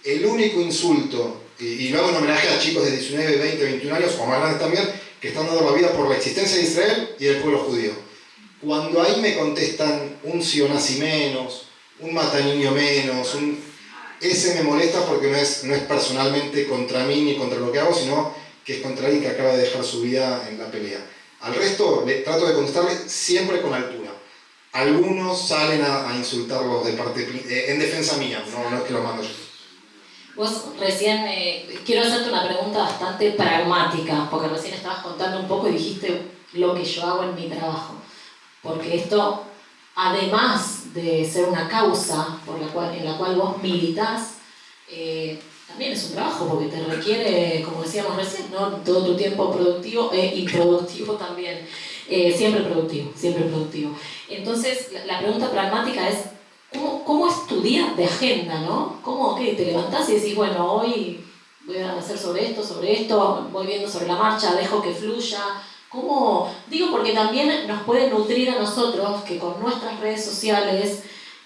El único insulto, y lo hago en homenaje a chicos de 19, 20, 21 años, o más grandes también, que están dando la vida por la existencia de Israel y del pueblo judío. Cuando ahí me contestan un sionazi menos, un mataniño menos, Ese me molesta porque no es personalmente contra mí ni contra lo que hago, sino que es contra alguien que acaba de dejar su vida en la pelea. Al resto le trato de contestarle siempre con altura. Algunos salen a insultarlos de parte en defensa mía, no es que los mando yo. Vos recién, quiero hacerte una pregunta bastante pragmática, porque recién estabas contando un poco y dijiste lo que yo hago en mi trabajo. Porque esto, además de ser una causa en la cual vos militás, también es un trabajo, porque te requiere, como decíamos recién, ¿no? Todo tu tiempo productivo e improductivo también. Siempre productivo, siempre productivo. Entonces, la pregunta pragmática es, ¿cómo es tu día de agenda, no? ¿Cómo te levantás y decís, bueno, hoy voy a hacer sobre esto, voy viendo sobre la marcha, dejo que fluya? ¿Cómo? Digo, porque también nos puede nutrir a nosotros, que con nuestras redes sociales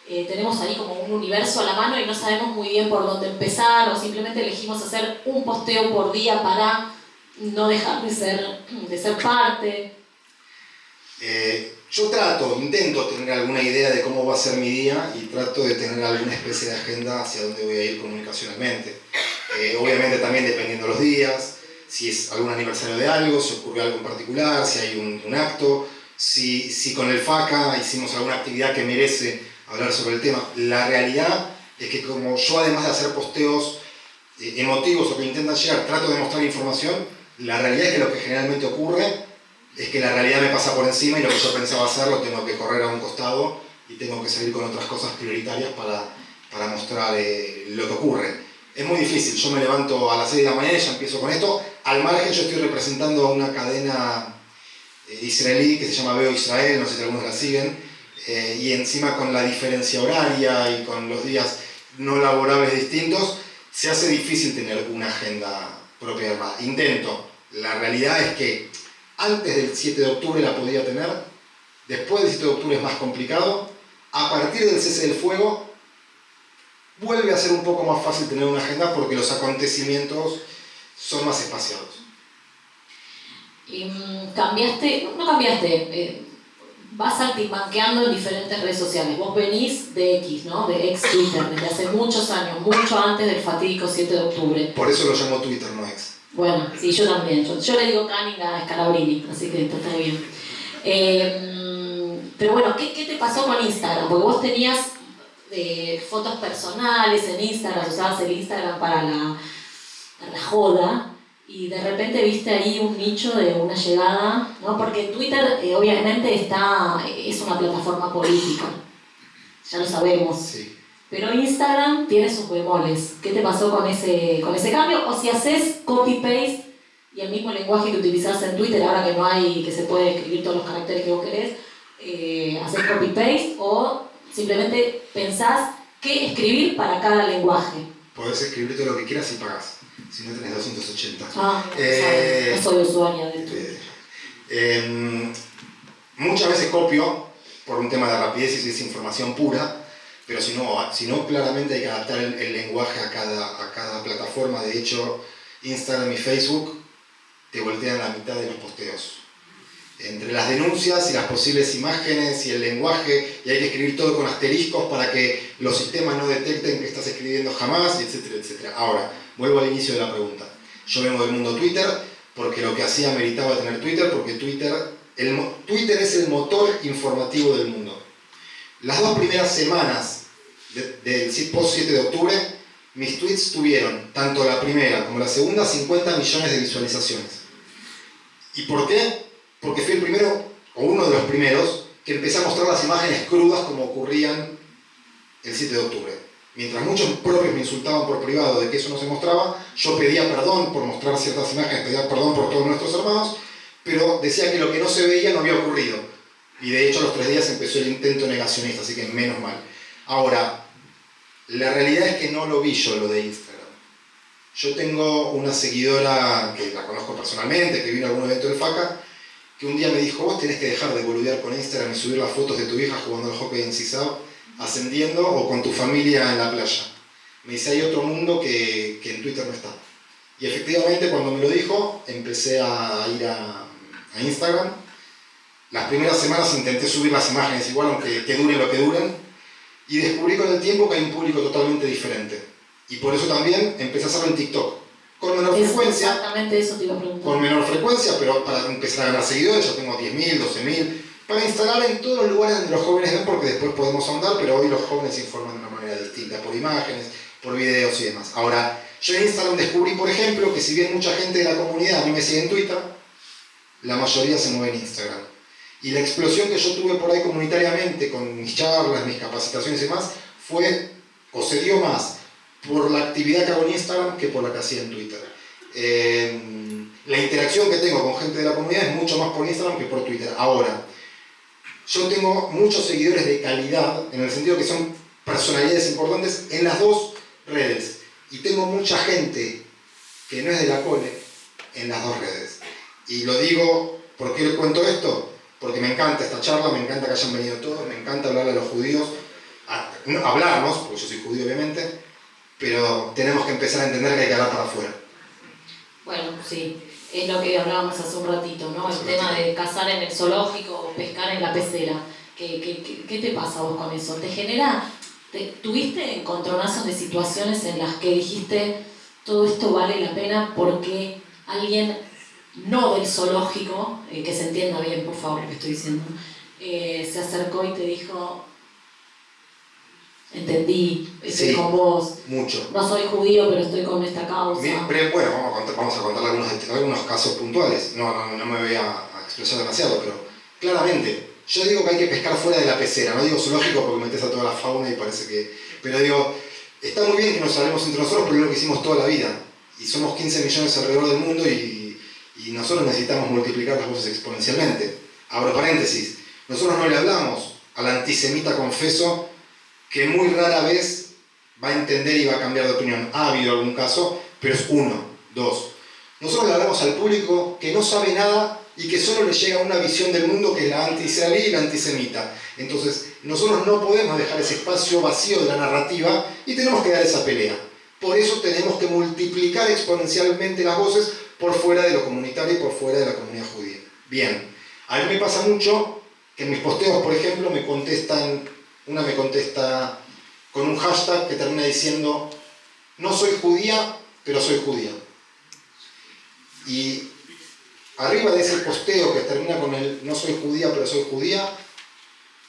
tenemos ahí como un universo a la mano y no sabemos muy bien por dónde empezar, o simplemente elegimos hacer un posteo por día para no dejar de ser parte. Yo intento tener alguna idea de cómo va a ser mi día y trato de tener alguna especie de agenda hacia dónde voy a ir comunicacionalmente. Obviamente también dependiendo de los días, si es algún aniversario de algo, si ocurrió algo en particular, si hay un acto, si con el FACA hicimos alguna actividad que merece hablar sobre el tema. La realidad es que como yo, además de hacer posteos emotivos o que intentan llegar, trato de mostrar información, la realidad es que lo que generalmente ocurre es que la realidad me pasa por encima y lo que yo pensaba hacer lo tengo que correr a un costado y tengo que salir con otras cosas prioritarias para mostrar lo que ocurre. Es muy difícil, yo me levanto a las 6 de la mañana y ya empiezo con esto. Al margen, yo estoy representando a una cadena israelí que se llama Veo Israel, no sé si algunos la siguen, y encima con la diferencia horaria y con los días no laborables distintos, se hace difícil tener una agenda propia armada. Intento. La realidad es que antes del 7 de octubre la podía tener, después del 7 de octubre es más complicado, a partir del cese del fuego vuelve a ser un poco más fácil tener una agenda porque los acontecimientos son más espaciados. Vas saltimbanqueando en diferentes redes sociales. Vos venís de X, ¿no? De ex Twitter, desde hace muchos años, mucho antes del fatídico 7 de octubre. Por eso lo llamo Twitter, no ex. Bueno, sí, yo también. Yo le digo Canning a Scalabrini, así que está bien. Pero bueno, ¿qué te pasó con Instagram? Porque vos tenías fotos personales en Instagram, usabas el Instagram para la joda, y de repente viste ahí un nicho de una llegada, ¿no? Porque Twitter obviamente es una plataforma política, ya lo sabemos. Sí. Pero Instagram tiene sus bemoles. ¿Qué te pasó con ese cambio? O si haces copy-paste y el mismo lenguaje que utilizás en Twitter, ahora que no hay, que se puede escribir todos los caracteres que vos querés, haces copy-paste o simplemente pensás qué escribir para cada lenguaje. Podés escribir todo lo que quieras y pagás, si no tenés 280. No soy usuaria de Twitter. Muchas veces copio por un tema de rapidez y desinformación pura. Pero si no, claramente hay que adaptar el lenguaje a cada plataforma. De hecho, Instagram y Facebook te voltean la mitad de los posteos. Entre las denuncias y las posibles imágenes y el lenguaje, y hay que escribir todo con asteriscos para que los sistemas no detecten que estás escribiendo jamás, etcétera, etcétera. Ahora, vuelvo al inicio de la pregunta. Yo vengo del mundo Twitter porque lo que hacía meritaba tener Twitter, porque Twitter es el motor informativo del mundo. Las 2 primeras semanas del post 7 de octubre, mis tweets tuvieron, tanto la primera como la segunda, 50 millones de visualizaciones. ¿Y por qué? Porque fui el primero, o uno de los primeros, que empecé a mostrar las imágenes crudas como ocurrían el 7 de octubre. Mientras muchos propios me insultaban por privado de que eso no se mostraba, yo pedía perdón por mostrar ciertas imágenes, pedía perdón por todos nuestros hermanos, pero decía que lo que no se veía no había ocurrido. Y de hecho a los 3 días empezó el intento negacionista, así que menos mal. Ahora, la realidad es que no lo vi yo lo de Instagram. Yo tengo una seguidora que la conozco personalmente, que vino a algún evento del FACA, que un día me dijo, vos tenés que dejar de boludear con Instagram y subir las fotos de tu hija jugando al hockey en Sisao, ascendiendo o con tu familia en la playa. Me dice, hay otro mundo que en Twitter no está. Y efectivamente cuando me lo dijo, empecé a ir a Instagram. Las primeras semanas intenté subir las imágenes igual, aunque que duren lo que duren, y descubrí con el tiempo que hay un público totalmente diferente. Y por eso también empecé a hacerlo en TikTok. Con menor frecuencia. Exactamente eso te iba a preguntar. Con menor frecuencia, pero para empezar a ganar seguidores, yo tengo 10.000, 12.000. Para instalar en todos los lugares donde los jóvenes ven, porque después podemos ahondar, pero hoy los jóvenes se informan de una manera distinta, por imágenes, por videos y demás. Ahora, yo en Instagram descubrí, por ejemplo, que si bien mucha gente de la comunidad a mí me sigue en Twitter, la mayoría se mueve en Instagram. Y la explosión que yo tuve por ahí comunitariamente, con mis charlas, mis capacitaciones y demás, fue, o se dio más, por la actividad que hago en Instagram que por la que hacía en Twitter. La interacción que tengo con gente de la comunidad es mucho más por Instagram que por Twitter. Ahora, yo tengo muchos seguidores de calidad, en el sentido que son personalidades importantes en las dos redes. Y tengo mucha gente que no es de la cole en las dos redes. Y lo digo, ¿por qué cuento esto? Porque me encanta esta charla, me encanta que hayan venido todos, me encanta hablarle a los judíos, hablarnos, porque yo soy judío obviamente, pero tenemos que empezar a entender que hay que hablar para afuera. Bueno, sí, es lo que hablábamos hace un ratito, ¿no? El tema de cazar en el zoológico o pescar en la pecera. ¿Qué te pasa vos con eso? ¿Te genera, tuviste encontronazos de situaciones en las que dijiste todo esto vale la pena porque alguien no del zoológico, que se entienda bien por favor lo que estoy diciendo, se acercó y te dijo entendí, estoy con vos, mucho. No soy judío pero estoy con esta causa? Bueno, vamos a contar algunos casos puntuales, no me voy a expresar demasiado, pero claramente yo digo que hay que pescar fuera de la pecera, no digo zoológico porque metes a toda la fauna y parece que... Pero digo, está muy bien que nos hablemos entre nosotros, pero es lo que hicimos toda la vida. Y somos 15 millones alrededor del mundo y nosotros necesitamos multiplicar las voces exponencialmente. Abro paréntesis, nosotros no le hablamos al antisemita confeso que muy rara vez va a entender y va a cambiar de opinión. Ha habido algún caso, pero es uno, dos. Nosotros le hablamos al público que no sabe nada y que solo le llega una visión del mundo que es la anti-israelí y la antisemita. Entonces, nosotros no podemos dejar ese espacio vacío de la narrativa y tenemos que dar esa pelea. Por eso tenemos que multiplicar exponencialmente las voces por fuera de lo comunitario y por fuera de la comunidad judía. Bien, a mí me pasa mucho que en mis posteos, por ejemplo, una me contesta con un hashtag que termina diciendo no soy judía, pero soy judía. Y arriba de ese posteo que termina con el no soy judía, pero soy judía,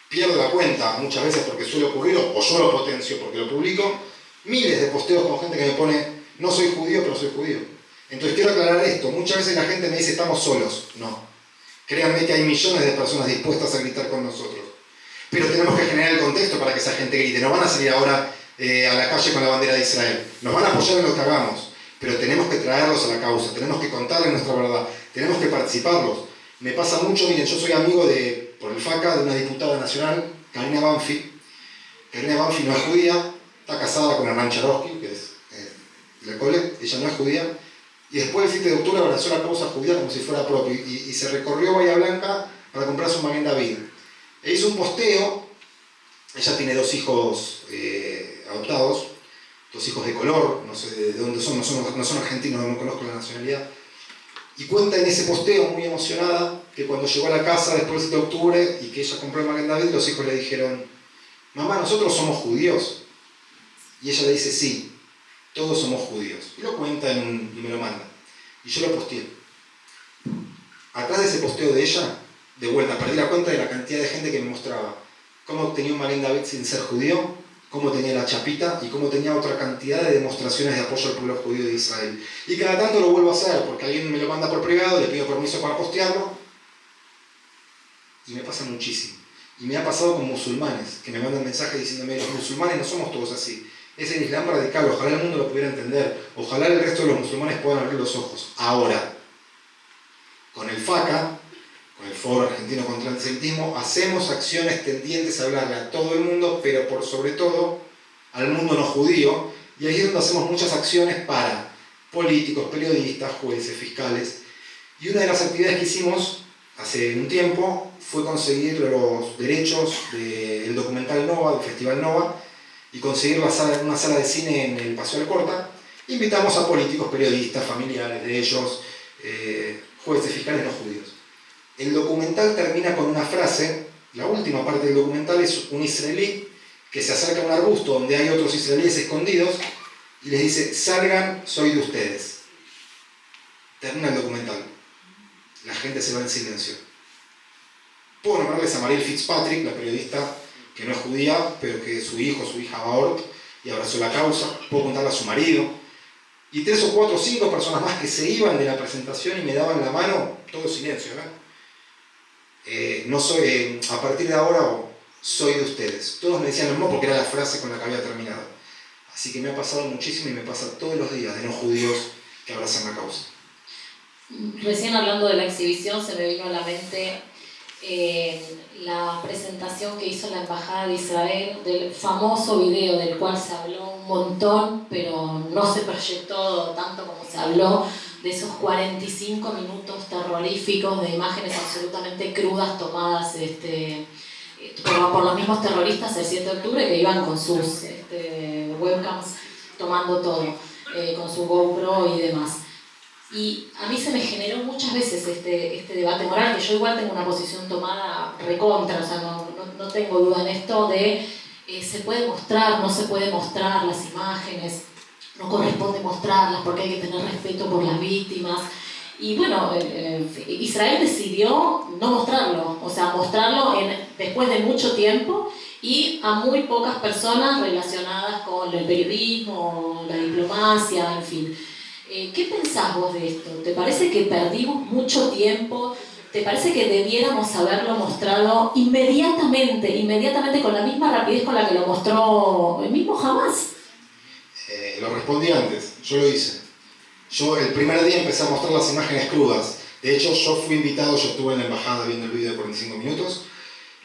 pierdo la cuenta muchas veces porque suele ocurrir, o yo lo potencio porque lo publico, miles de posteos con gente que me pone no soy judío, pero soy judío. Entonces quiero aclarar esto, muchas veces la gente me dice estamos solos. No, créanme que hay millones de personas dispuestas a gritar con nosotros. Pero tenemos que generar el contexto para que esa gente grite. No van a salir ahora a la calle con la bandera de Israel. Nos van a apoyar en lo que hagamos. Pero tenemos que traerlos a la causa. Tenemos que contarles nuestra verdad. Tenemos que participarlos. Me pasa mucho, miren, yo soy amigo por el FACA de una diputada nacional, Karina Banfi. Karina Banfi no es judía. Está casada con Hernán Charovsky, que es de la cole. Ella no es judía. Y después del 7 de octubre abrazó la causa judía como si fuera propio. Y se recorrió Bahía Blanca para comprarse un Maguen David. E hizo un posteo, ella tiene 2 hijos adoptados, 2 hijos de color, no sé de dónde son, no son argentinos, no conozco la nacionalidad, y cuenta en ese posteo muy emocionada que cuando llegó a la casa después del 7 de octubre y que ella compró el Maguen David, los hijos le dijeron, mamá, ¿nosotros somos judíos? Y ella le dice, sí, todos somos judíos. Y lo cuenta y me lo manda. Y yo lo posteé. Atrás de ese posteo de ella, de vuelta, perdí la cuenta de la cantidad de gente que me mostraba cómo tenía un Maguen David sin ser judío, cómo tenía la chapita y cómo tenía otra cantidad de demostraciones de apoyo al pueblo judío de Israel. Y cada tanto lo vuelvo a hacer, porque alguien me lo manda por privado, le pido permiso para postearlo, y me pasa muchísimo. Y me ha pasado con musulmanes, que me mandan mensajes diciéndome, los musulmanes no somos todos así. Es el Islam radical, ojalá el mundo lo pudiera entender, ojalá el resto de los musulmanes puedan abrir los ojos. Ahora, con el FACA, con el Foro Argentino contra el Antisemitismo, hacemos acciones tendientes a hablarle a todo el mundo, pero por sobre todo al mundo no judío, y ahí es donde hacemos muchas acciones para políticos, periodistas, jueces, fiscales. Y una de las actividades que hicimos hace un tiempo fue conseguir los derechos del documental Nova, del Festival Nova, y conseguir una sala de cine en el Paseo Alcorta. Invitamos a políticos, periodistas, familiares de ellos, jueces, fiscales no judíos. El documental termina con una frase, la última parte del documental es un israelí que se acerca a un arbusto donde hay otros israelíes escondidos y les dice, salgan, soy de ustedes. Termina el documental. La gente se va en silencio. Puedo nombrarles a Marielle Fitzpatrick, la periodista que no es judía, pero que su hija va a Ort y abrazó la causa. Puedo contarle a su marido. Y 3 o 4 o 5 personas más que se iban de la presentación y me daban la mano, todo silencio, no soy, a partir de ahora soy de ustedes. Todos me decían lo mismo porque era la frase con la que había terminado. Así que me ha pasado muchísimo y me pasa todos los días de no judíos que abrazan la causa. Recién hablando de la exhibición se me vino a la mente la presentación que hizo la Embajada de Israel del famoso video del cual se habló un montón, pero no se proyectó tanto como se habló, de esos 45 minutos terroríficos de imágenes absolutamente crudas tomadas por los mismos terroristas el 7 de octubre que iban con sus webcams tomando todo, con su GoPro y demás. Y a mí se me generó muchas veces este debate moral, que yo igual tengo una posición tomada recontra, o sea, no tengo duda en esto de se puede mostrar, no se puede mostrar las imágenes, no corresponde mostrarlas porque hay que tener respeto por las víctimas. Y bueno, Israel decidió no mostrarlo, o sea, mostrarlo después de mucho tiempo y a muy pocas personas relacionadas con el periodismo, la diplomacia, en fin. ¿Qué pensás vos de esto? ¿Te parece que perdimos mucho tiempo? ¿Te parece que debiéramos haberlo mostrado inmediatamente con la misma rapidez con la que lo mostró el mismo Hamas? Lo respondí antes, yo lo hice. Yo el primer día empecé a mostrar las imágenes crudas. De hecho, yo fui invitado, yo estuve en la embajada viendo el video de 45 minutos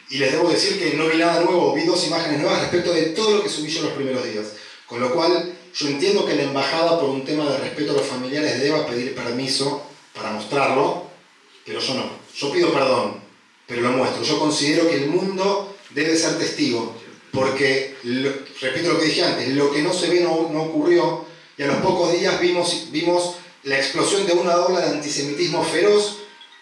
y les debo decir que no vi nada nuevo, vi 2 imágenes nuevas respecto de todo lo que subí yo los primeros días. Con lo cual, yo entiendo que la embajada, por un tema de respeto a los familiares, deba pedir permiso para mostrarlo, pero yo no. Yo pido perdón, pero lo muestro. Yo considero que el mundo debe ser testigo, porque, repito lo que dije antes, lo que no se ve no ocurrió, y a los pocos días vimos la explosión de una ola de antisemitismo feroz,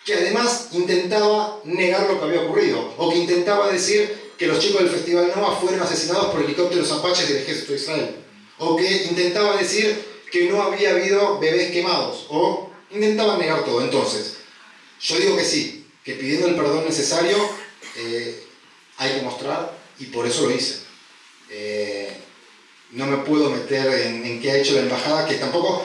que además intentaba negar lo que había ocurrido, o que intentaba decir que los chicos del Festival Nova fueron asesinados por helicópteros Apaches del ejército de Israel, o que intentaba decir que no había habido bebés quemados, o intentaban negar todo. Entonces, yo digo que sí, que pidiendo el perdón necesario hay que mostrar, y por eso lo hice. No me puedo meter en qué ha hecho la embajada, que tampoco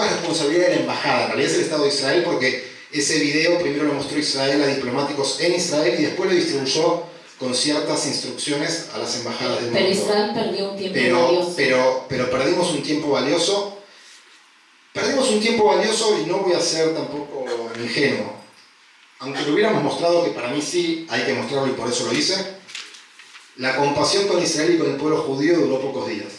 es responsabilidad de la embajada, en realidad es el Estado de Israel, porque ese video primero lo mostró Israel a diplomáticos en Israel y después lo distribuyó con ciertas instrucciones a las embajadas del mundo. Pero Israel perdió un tiempo valioso. Pero perdimos un tiempo valioso. Perdimos un tiempo valioso y no voy a ser tampoco ingenuo. Aunque lo hubiéramos mostrado, que para mí sí hay que mostrarlo y por eso lo hice, la compasión con Israel y con el pueblo judío duró pocos días.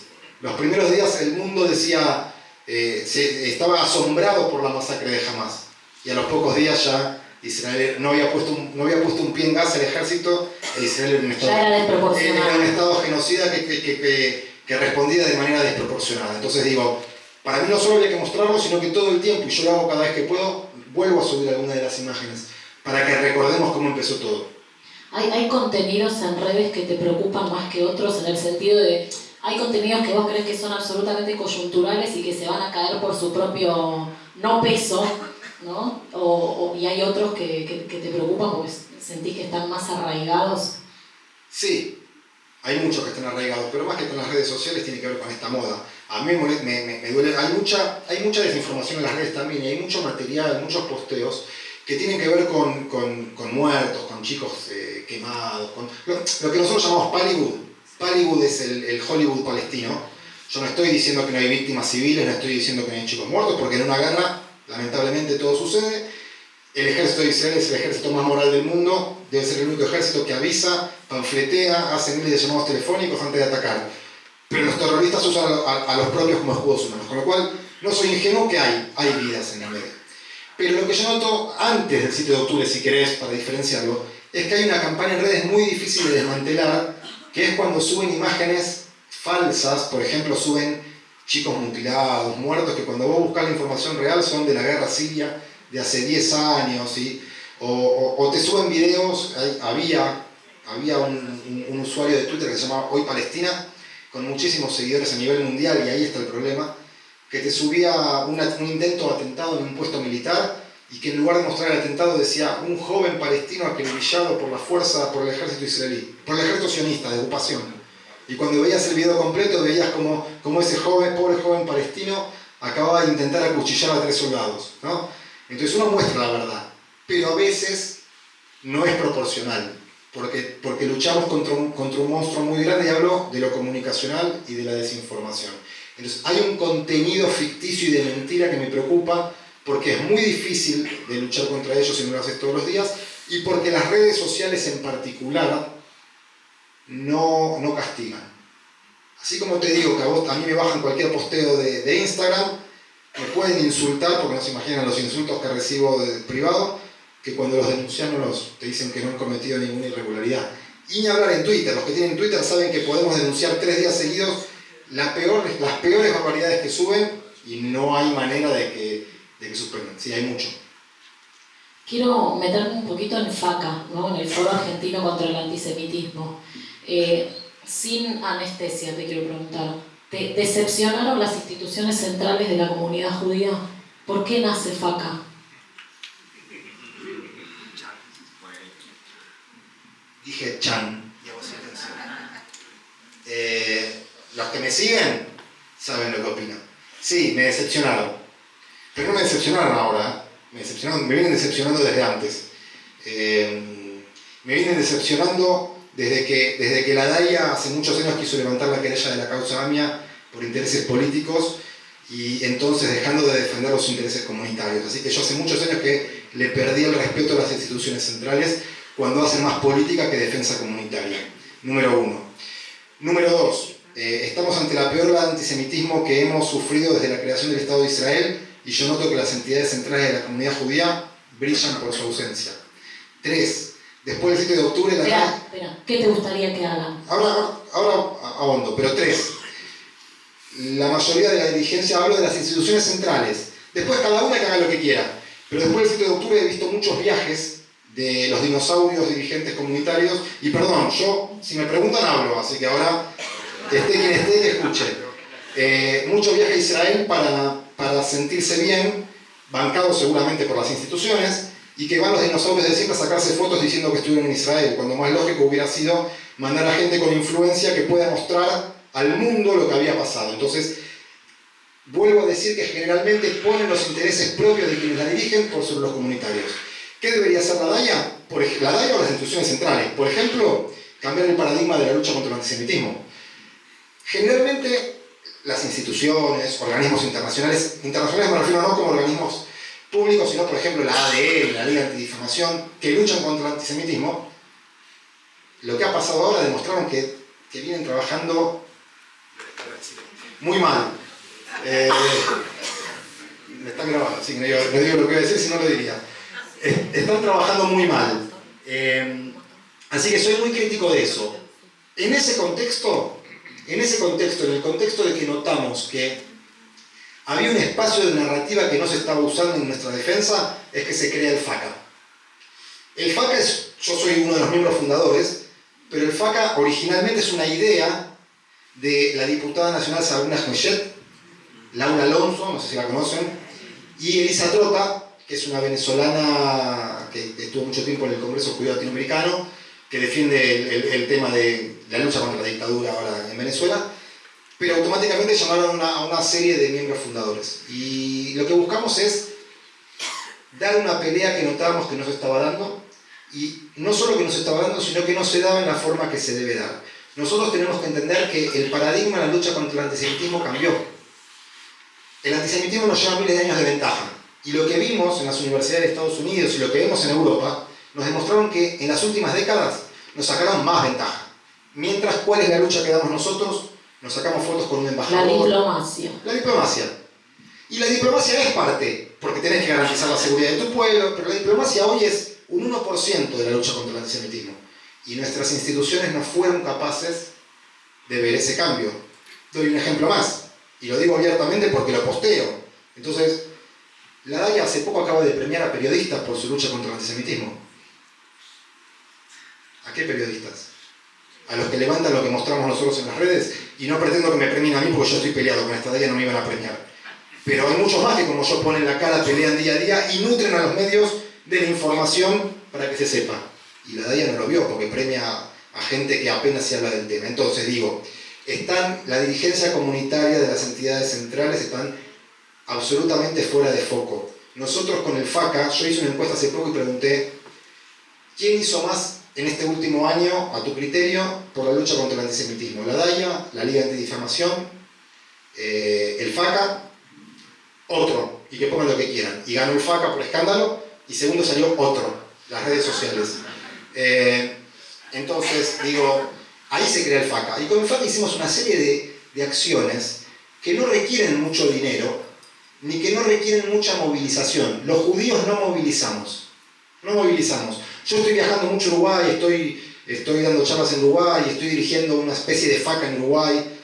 Los primeros días el mundo decía, estaba asombrado por la masacre de Hamas. Y a los pocos días ya Israel no había puesto un pie en Gaza el ejército, e Israel era un estado genocida que respondía de manera desproporcionada. Entonces digo, para mí no solo había que mostrarlo, sino que todo el tiempo, y yo lo hago cada vez que puedo, vuelvo a subir alguna de las imágenes, para que recordemos cómo empezó todo. ¿Hay contenidos en redes que te preocupan más que otros en el sentido de, hay contenidos que vos crees que son absolutamente coyunturales y que se van a caer por su propio no peso, ¿no? Y hay otros que te preocupan porque sentís que están más arraigados? Sí, hay muchos que están arraigados, pero más que con las redes sociales tiene que ver con esta moda. A mí me duele, hay mucha desinformación en las redes también, y hay mucho material, muchos posteos que tienen que ver con muertos, con chicos quemados, con lo que nosotros llamamos Pallywood. Pallywood es el Hollywood palestino. Yo no estoy diciendo que no hay víctimas civiles, no estoy diciendo que no hay chicos muertos, porque en una guerra, lamentablemente, todo sucede. El ejército de Israel es el ejército más moral del mundo, debe ser el único ejército que avisa, panfletea, hace miles de llamados telefónicos antes de atacar. Pero los terroristas usan a los propios como escudos humanos, con lo cual no soy ingenuo que hay vidas en la media. Pero lo que yo noto antes del 7 de octubre, si querés, para diferenciarlo, es que hay una campaña en redes muy difícil de desmantelar, que es cuando suben imágenes falsas, por ejemplo, suben chicos mutilados, muertos, que cuando vos buscas la información real son de la guerra siria de hace 10 años, ¿sí? O te suben videos, había un usuario de Twitter que se llamaba Hoy Palestina, con muchísimos seguidores a nivel mundial, y ahí está el problema, que te subía un intento de atentado en un puesto militar y que en lugar de mostrar el atentado decía un joven palestino acribillado por la fuerza, por el ejército israelí, por el ejército sionista de ocupación. Y cuando veías el video completo veías como ese joven, pobre joven palestino acababa de intentar acuchillar a 3 soldados, ¿no? Entonces uno muestra la verdad, pero a veces no es proporcional, porque luchamos contra un monstruo muy grande, y hablo de lo comunicacional y de la desinformación. Entonces hay un contenido ficticio y de mentira que me preocupa, porque es muy difícil de luchar contra ellos si no lo haces todos los días, y porque las redes sociales en particular no castigan. Así como te digo que a mí me bajan cualquier posteo de Instagram, me pueden insultar, porque no se imaginan los insultos que recibo de privado, que cuando los denuncian te dicen que no han cometido ninguna irregularidad. Y ni hablar en Twitter, los que tienen Twitter saben que podemos denunciar 3 días seguidos las peores barbaridades que suben y no hay manera de que suspendan. Sí, hay mucho. Quiero meterme un poquito en FACA, ¿no? En el Foro Argentino contra el Antisemitismo. Sin anestesia te quiero preguntar, ¿te decepcionaron las instituciones centrales de la comunidad judía? ¿Por qué nace FACA? Dije Chan. Los que me siguen saben lo que opinan. Sí, me decepcionaron. Pero no me decepcionaron ahora. Me vienen decepcionando desde antes. Me vienen decepcionando desde que la DAIA hace muchos años quiso levantar la querella de la causa AMIA por intereses políticos y entonces dejando de defender los intereses comunitarios. Así que yo hace muchos años que le perdí el respeto a las instituciones centrales cuando hacen más política que defensa comunitaria. Número 1. Número 2. Estamos ante la peor ola de antisemitismo que hemos sufrido desde la creación del Estado de Israel y yo noto que las entidades centrales de la comunidad judía brillan por su ausencia. 3. Después del 7 de octubre... Espera, ¿qué te gustaría que hagan? Ahora ahondo, pero 3. La mayoría de la dirigencia, hablo de las instituciones centrales. Después cada una que haga lo que quiera. Pero después del 7 de octubre he visto muchos viajes de los dinosaurios dirigentes comunitarios. Y perdón, yo, si me preguntan, hablo. Así que ahora, esté quien esté, que escuche. Muchos viajes a Israel para sentirse bien, bancados seguramente por las instituciones, y que van los dinosaurios de siempre a sacarse fotos diciendo que estuvieron en Israel, cuando más lógico hubiera sido mandar a gente con influencia que pueda mostrar al mundo lo que había pasado. Entonces, vuelvo a decir que generalmente ponen los intereses propios de quienes la dirigen por sobre los comunitarios. ¿Qué debería hacer la DAIA? La DAIA o las instituciones centrales. Por ejemplo, cambiar el paradigma de la lucha contra el antisemitismo. Generalmente, las instituciones, organismos internacionales me refiero no como organismos públicos, sino por ejemplo la ADN, la Liga Antidifamación, que luchan contra el antisemitismo, lo que ha pasado ahora demostraron que vienen trabajando muy mal. Me están grabando, así que no digo lo que voy a decir, si no lo diría. Están trabajando muy mal. Así que soy muy crítico de eso. En ese contexto, en el contexto de que notamos que había un espacio de narrativa que no se estaba usando en nuestra defensa, es que se crea el FACA. El FACA yo soy uno de los miembros fundadores, pero el FACA originalmente es una idea de la diputada nacional Sabrina Jmechet, Laura Alonso, no sé si la conocen, y Elisa Trota, que es una venezolana que estuvo mucho tiempo en el Congreso Judío Latinoamericano, que defiende el tema de la lucha contra la dictadura ahora en Venezuela, pero automáticamente llamaron a una serie de miembros fundadores. Y lo que buscamos es dar una pelea que notábamos que no se estaba dando, y no solo que no se estaba dando, sino que no se daba en la forma que se debe dar. Nosotros tenemos que entender que el paradigma de la lucha contra el antisemitismo cambió. El antisemitismo nos lleva miles de años de ventaja. Y lo que vimos en las universidades de Estados Unidos y lo que vemos en Europa, nos demostraron que en las últimas décadas nos sacaron más ventaja. Mientras, ¿cuál es la lucha que damos nosotros? Nos sacamos fotos con un embajador. La diplomacia. La diplomacia. Y la diplomacia es parte, porque tenés que garantizar la seguridad de tu pueblo, pero la diplomacia hoy es un 1% de la lucha contra el antisemitismo. Y nuestras instituciones no fueron capaces de ver ese cambio. Doy un ejemplo más, y lo digo abiertamente porque lo posteo. Entonces, la DAIA hace poco acaba de premiar a periodistas por su lucha contra el antisemitismo. ¿A qué periodistas? a los que levantan lo que mostramos nosotros en las redes, y no pretendo que me premien a mí porque yo estoy peleado con esta Daya, no me iban a premiar. Pero hay muchos más que como yo ponen la cara, pelean día a día y nutren a los medios de la información para que se sepa. Y la Daya no lo vio porque premia a gente que apenas se habla del tema. Entonces digo, la dirigencia comunitaria de las entidades centrales están absolutamente fuera de foco. Nosotros con el FACA, yo hice una encuesta hace poco y pregunté, ¿quién hizo más en este último año, a tu criterio, por la lucha contra el antisemitismo? ¿La Daya, la Liga Antidifamación, el FACA, otro? Y que pongan lo que quieran. Y ganó el FACA por escándalo, y segundo salió otro, las redes sociales. Entonces, digo, ahí se crea el FACA. Y con el FACA hicimos una serie de acciones que no requieren mucho dinero, ni que no requieren mucha movilización. Los judíos no movilizamos. No movilizamos. Yo estoy viajando mucho a Uruguay, estoy dando charlas en Uruguay, estoy dirigiendo una especie de FACA en Uruguay.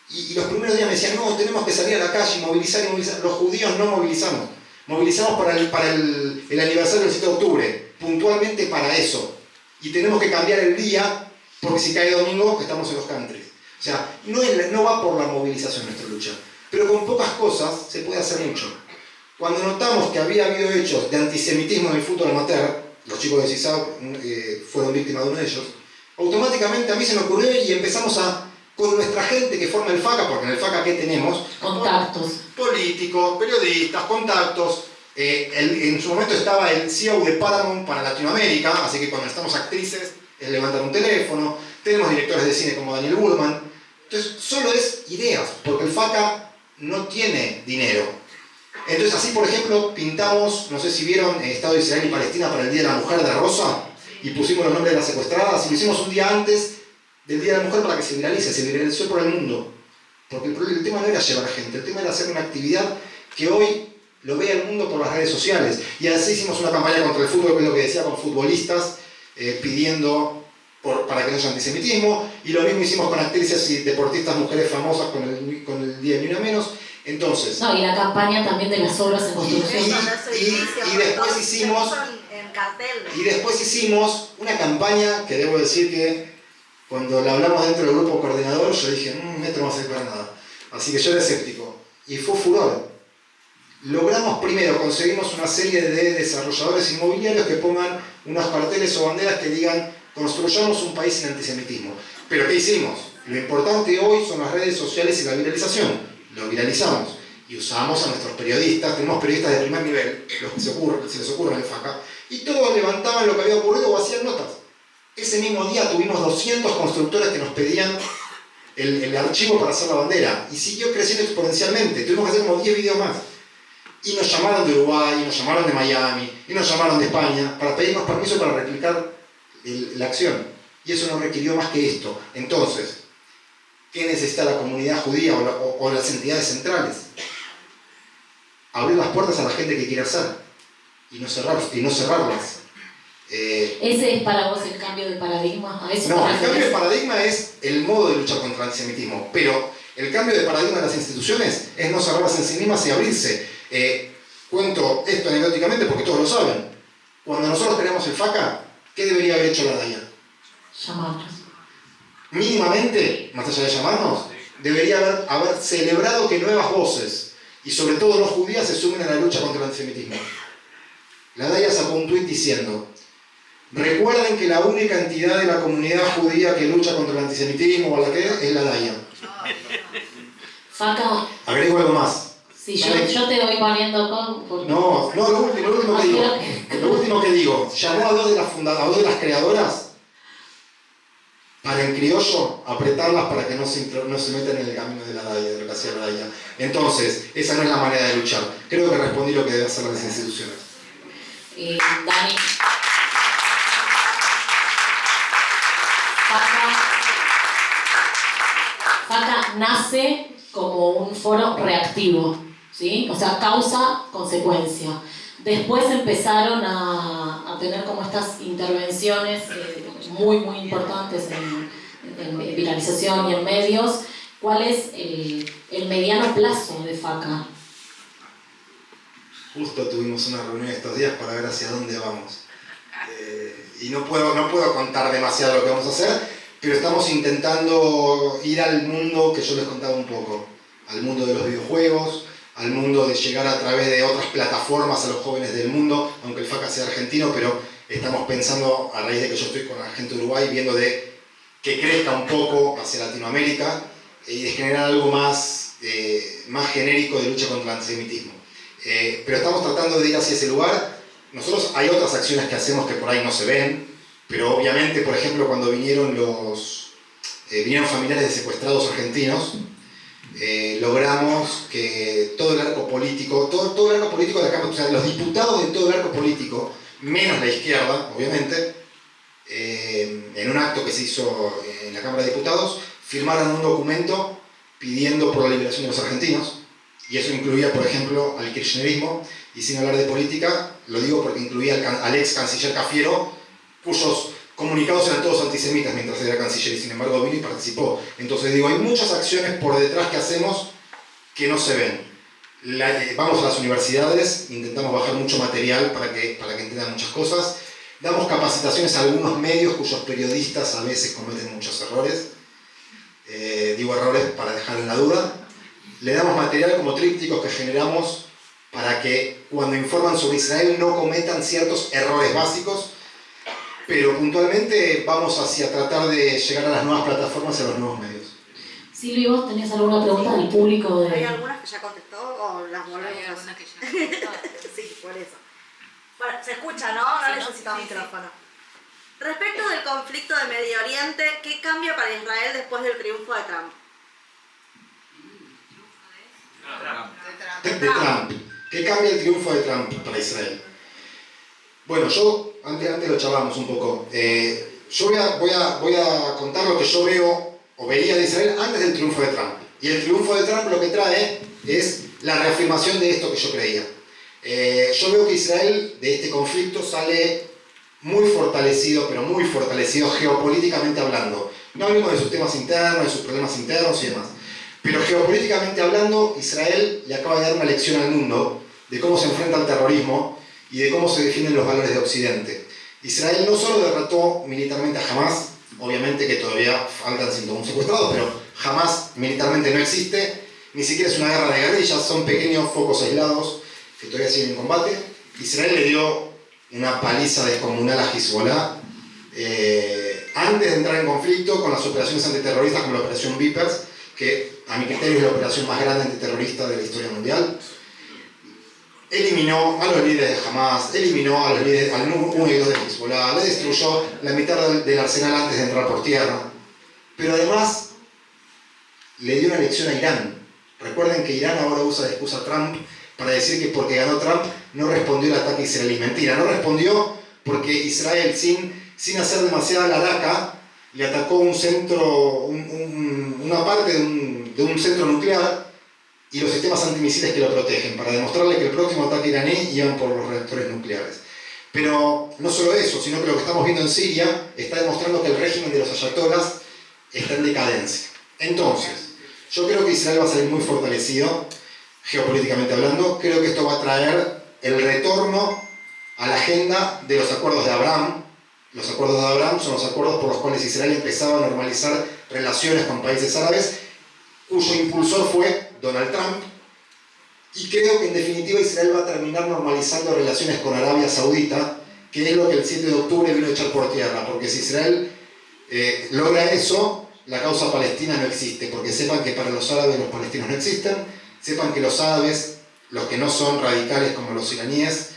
Y los primeros días me decían, no, tenemos que salir a la calle y movilizar y movilizar. Los judíos no movilizamos. Movilizamos para el aniversario del 7 de octubre, puntualmente para eso. Y tenemos que cambiar el día, porque si cae domingo, estamos en los countries. O sea, no va por la movilización nuestra lucha. Pero con pocas cosas se puede hacer mucho. Cuando notamos que había habido hechos de antisemitismo en el fútbol amateur, los chicos de CISAB fueron víctimas de uno de ellos, automáticamente a mí se me ocurrió y empezamos con nuestra gente que forma el FACA, porque en el FACA ¿qué tenemos? Contactos. Políticos, periodistas, contactos. En su momento estaba el CEO de Paramount para Latinoamérica, así que cuando estamos actrices, levantan un teléfono. Tenemos directores de cine como Daniel Burman. Entonces, solo es ideas, porque el FACA no tiene dinero. Entonces, así por ejemplo, pintamos, no sé si vieron, Estado de Israel y Palestina para el Día de la Mujer de rosa, y pusimos los nombres de las secuestradas, y lo hicimos un día antes del Día de la Mujer para que se viralizó por el mundo. Porque el tema no era llevar gente, el tema era hacer una actividad que hoy lo vea el mundo por las redes sociales. Y así hicimos una campaña contra el fútbol, que es lo que decía, con futbolistas, pidiendo para que no haya antisemitismo, y lo mismo hicimos con actrices y deportistas mujeres famosas con el Día de Ni Una Menos. Entonces, no, y la campaña también de las obras en construcción. Y después hicimos una campaña que debo decir que cuando la hablamos dentro del grupo coordinador, yo dije, esto no va a servir para nada. Así que yo era escéptico. Y fue furor. Logramos primero, conseguimos una serie de desarrolladores inmobiliarios que pongan unos carteles o banderas que digan, construyamos un país sin antisemitismo. Pero ¿qué hicimos? Lo importante hoy son las redes sociales y la viralización. Lo viralizamos y usamos a nuestros periodistas, tenemos periodistas de primer nivel, los que se les ocurre en el FACA, y todos levantaban lo que había ocurrido o hacían notas. Ese mismo día tuvimos 200 constructores que nos pedían el archivo para hacer la bandera, y siguió creciendo exponencialmente. Tuvimos que hacer como 10 videos más. Y nos llamaron de Uruguay, y nos llamaron de Miami, y nos llamaron de España para pedirnos permiso para replicar la acción. Y eso no requirió más que esto. Entonces, ¿qué necesita la comunidad judía o las entidades centrales? Abrir las puertas a la gente que quiere hacer y no cerrarlas. ¿Ese es para vos el cambio de paradigma? No, el cambio de paradigma es el modo de luchar contra el antisemitismo, pero el cambio de paradigma de las instituciones es no cerrarlas en sí mismas y abrirse. Cuento esto anecdóticamente porque todos lo saben. Cuando nosotros creamos el FACA, ¿qué debería haber hecho la Daya? Llamarnos. Mínimamente, más allá de llamarnos, debería haber celebrado que nuevas voces, y sobre todo no judías, se sumen a la lucha contra el antisemitismo. La Daya sacó un tuit diciendo, recuerden que la única entidad de la comunidad judía que lucha contra el antisemitismo o la que es la Daya. FACA. Agrego algo más. Sí, yo te voy poniendo con... No, lo último que digo, llamó a dos de las creadoras para en criollo apretarlas para que no se metan en el camino de la Daya, de lo que hacía la Daya. Entonces, esa no es la manera de luchar. Creo que respondí lo que deben hacer las instituciones. Dani. FACA nace como un foro reactivo, ¿sí? O sea, causa-consecuencia. Después empezaron a tener como estas intervenciones muy importantes en viralización y en medios. ¿Cuál es el mediano plazo de FACA? Justo tuvimos una reunión estos días para ver hacia dónde vamos. Y no puedo contar demasiado lo que vamos a hacer, pero estamos intentando ir al mundo que yo les contaba un poco, al mundo de los videojuegos, al mundo de llegar a través de otras plataformas a los jóvenes del mundo, aunque el FACA sea argentino, pero estamos pensando, a raíz de que yo estoy con la gente de Uruguay, viendo de que crezca un poco hacia Latinoamérica y de generar algo más, más genérico de lucha contra el antisemitismo. Pero estamos tratando de ir hacia ese lugar. Nosotros hay otras acciones que hacemos que por ahí no se ven, pero obviamente, por ejemplo, cuando vinieron vinieron familiares de secuestrados argentinos, logramos que todo el arco político, todo el arco político de la Cámara, o sea, los diputados de todo el arco político, menos la izquierda, obviamente, en un acto que se hizo en la Cámara de Diputados, firmaran un documento pidiendo por la liberación de los argentinos, y eso incluía, por ejemplo, al kirchnerismo, y sin hablar de política, lo digo porque incluía al ex canciller Cafiero, cuyos comunicados eran todos antisemitas mientras era canciller, y sin embargo vino y participó. Entonces digo, hay muchas acciones por detrás que hacemos que no se ven. Vamos a las universidades, intentamos bajar mucho material para que entiendan muchas cosas. Damos capacitaciones a algunos medios cuyos periodistas a veces cometen muchos errores. Digo errores para dejar en la duda. Le damos material como trípticos que generamos para que cuando informan sobre Israel no cometan ciertos errores básicos, pero puntualmente vamos hacia tratar de llegar a las nuevas plataformas y a los nuevos medios. Silvi, ¿vos tenés alguna pregunta del público? ¿Hay algunas que ya contestó o las volvemos a hacer? Algunas que ya Sí, por eso. Bueno, se escucha, ¿no? No Sí, necesitamos sí, sí. micrófono. Respecto del conflicto de Medio Oriente, ¿qué cambia para Israel después del triunfo de Trump? De Trump. ¿Qué cambia el triunfo de Trump para Israel? Bueno, yo, antes lo charlamos un poco. Yo voy a contar lo que yo veo o veía de Israel antes del triunfo de Trump. Y el triunfo de Trump lo que trae es la reafirmación de esto que yo creía. Yo veo que Israel de este conflicto sale muy fortalecido, pero muy fortalecido geopolíticamente hablando. No hablemos de sus temas internos, de sus problemas internos y demás. Pero geopolíticamente hablando, Israel le acaba de dar una lección al mundo de cómo se enfrenta al terrorismo y de cómo se defienden los valores de Occidente. Israel no solo derrotó militarmente a Hamas, obviamente que todavía faltan 101 secuestrados, pero Hamas militarmente no existe, ni siquiera es una guerra de guerrillas, son pequeños focos aislados que todavía siguen en combate. Israel le dio una paliza descomunal a Hezbollah antes de entrar en conflicto con las operaciones antiterroristas como la operación Vipers, que a mi criterio es la operación más grande antiterrorista de la historia mundial. Eliminó a los líderes de Hamas, eliminó a los líderes al 1 y 2 de Hezbollah, le destruyó la mitad del arsenal antes de entrar por tierra. Pero además le dio una lección a Irán. Recuerden que Irán ahora usa de excusa a Trump para decir que porque ganó Trump no respondió al ataque israelí. Mentira, no respondió porque Israel, sin hacer demasiada laraca, le atacó un centro, una parte de un centro nuclear y los sistemas antimisiles que lo protegen, para demostrarle que el próximo ataque iraní iban por los reactores nucleares. Pero no solo eso, sino que lo que estamos viendo en Siria está demostrando que el régimen de los ayatolás está en decadencia. Entonces, yo creo que Israel va a salir muy fortalecido, geopolíticamente hablando. Creo que esto va a traer el retorno a la agenda de los acuerdos de Abraham. Los acuerdos de Abraham son los acuerdos por los cuales Israel empezaba a normalizar relaciones con países árabes, cuyo impulsor fue Donald Trump. Y creo que en definitiva Israel va a terminar normalizando relaciones con Arabia Saudita, que es lo que el 7 de octubre vino a echar por tierra. Porque si Israel logra eso, la causa palestina no existe. Porque sepan que para los árabes los palestinos no existen. Sepan que los árabes, los que no son radicales como los iraníes,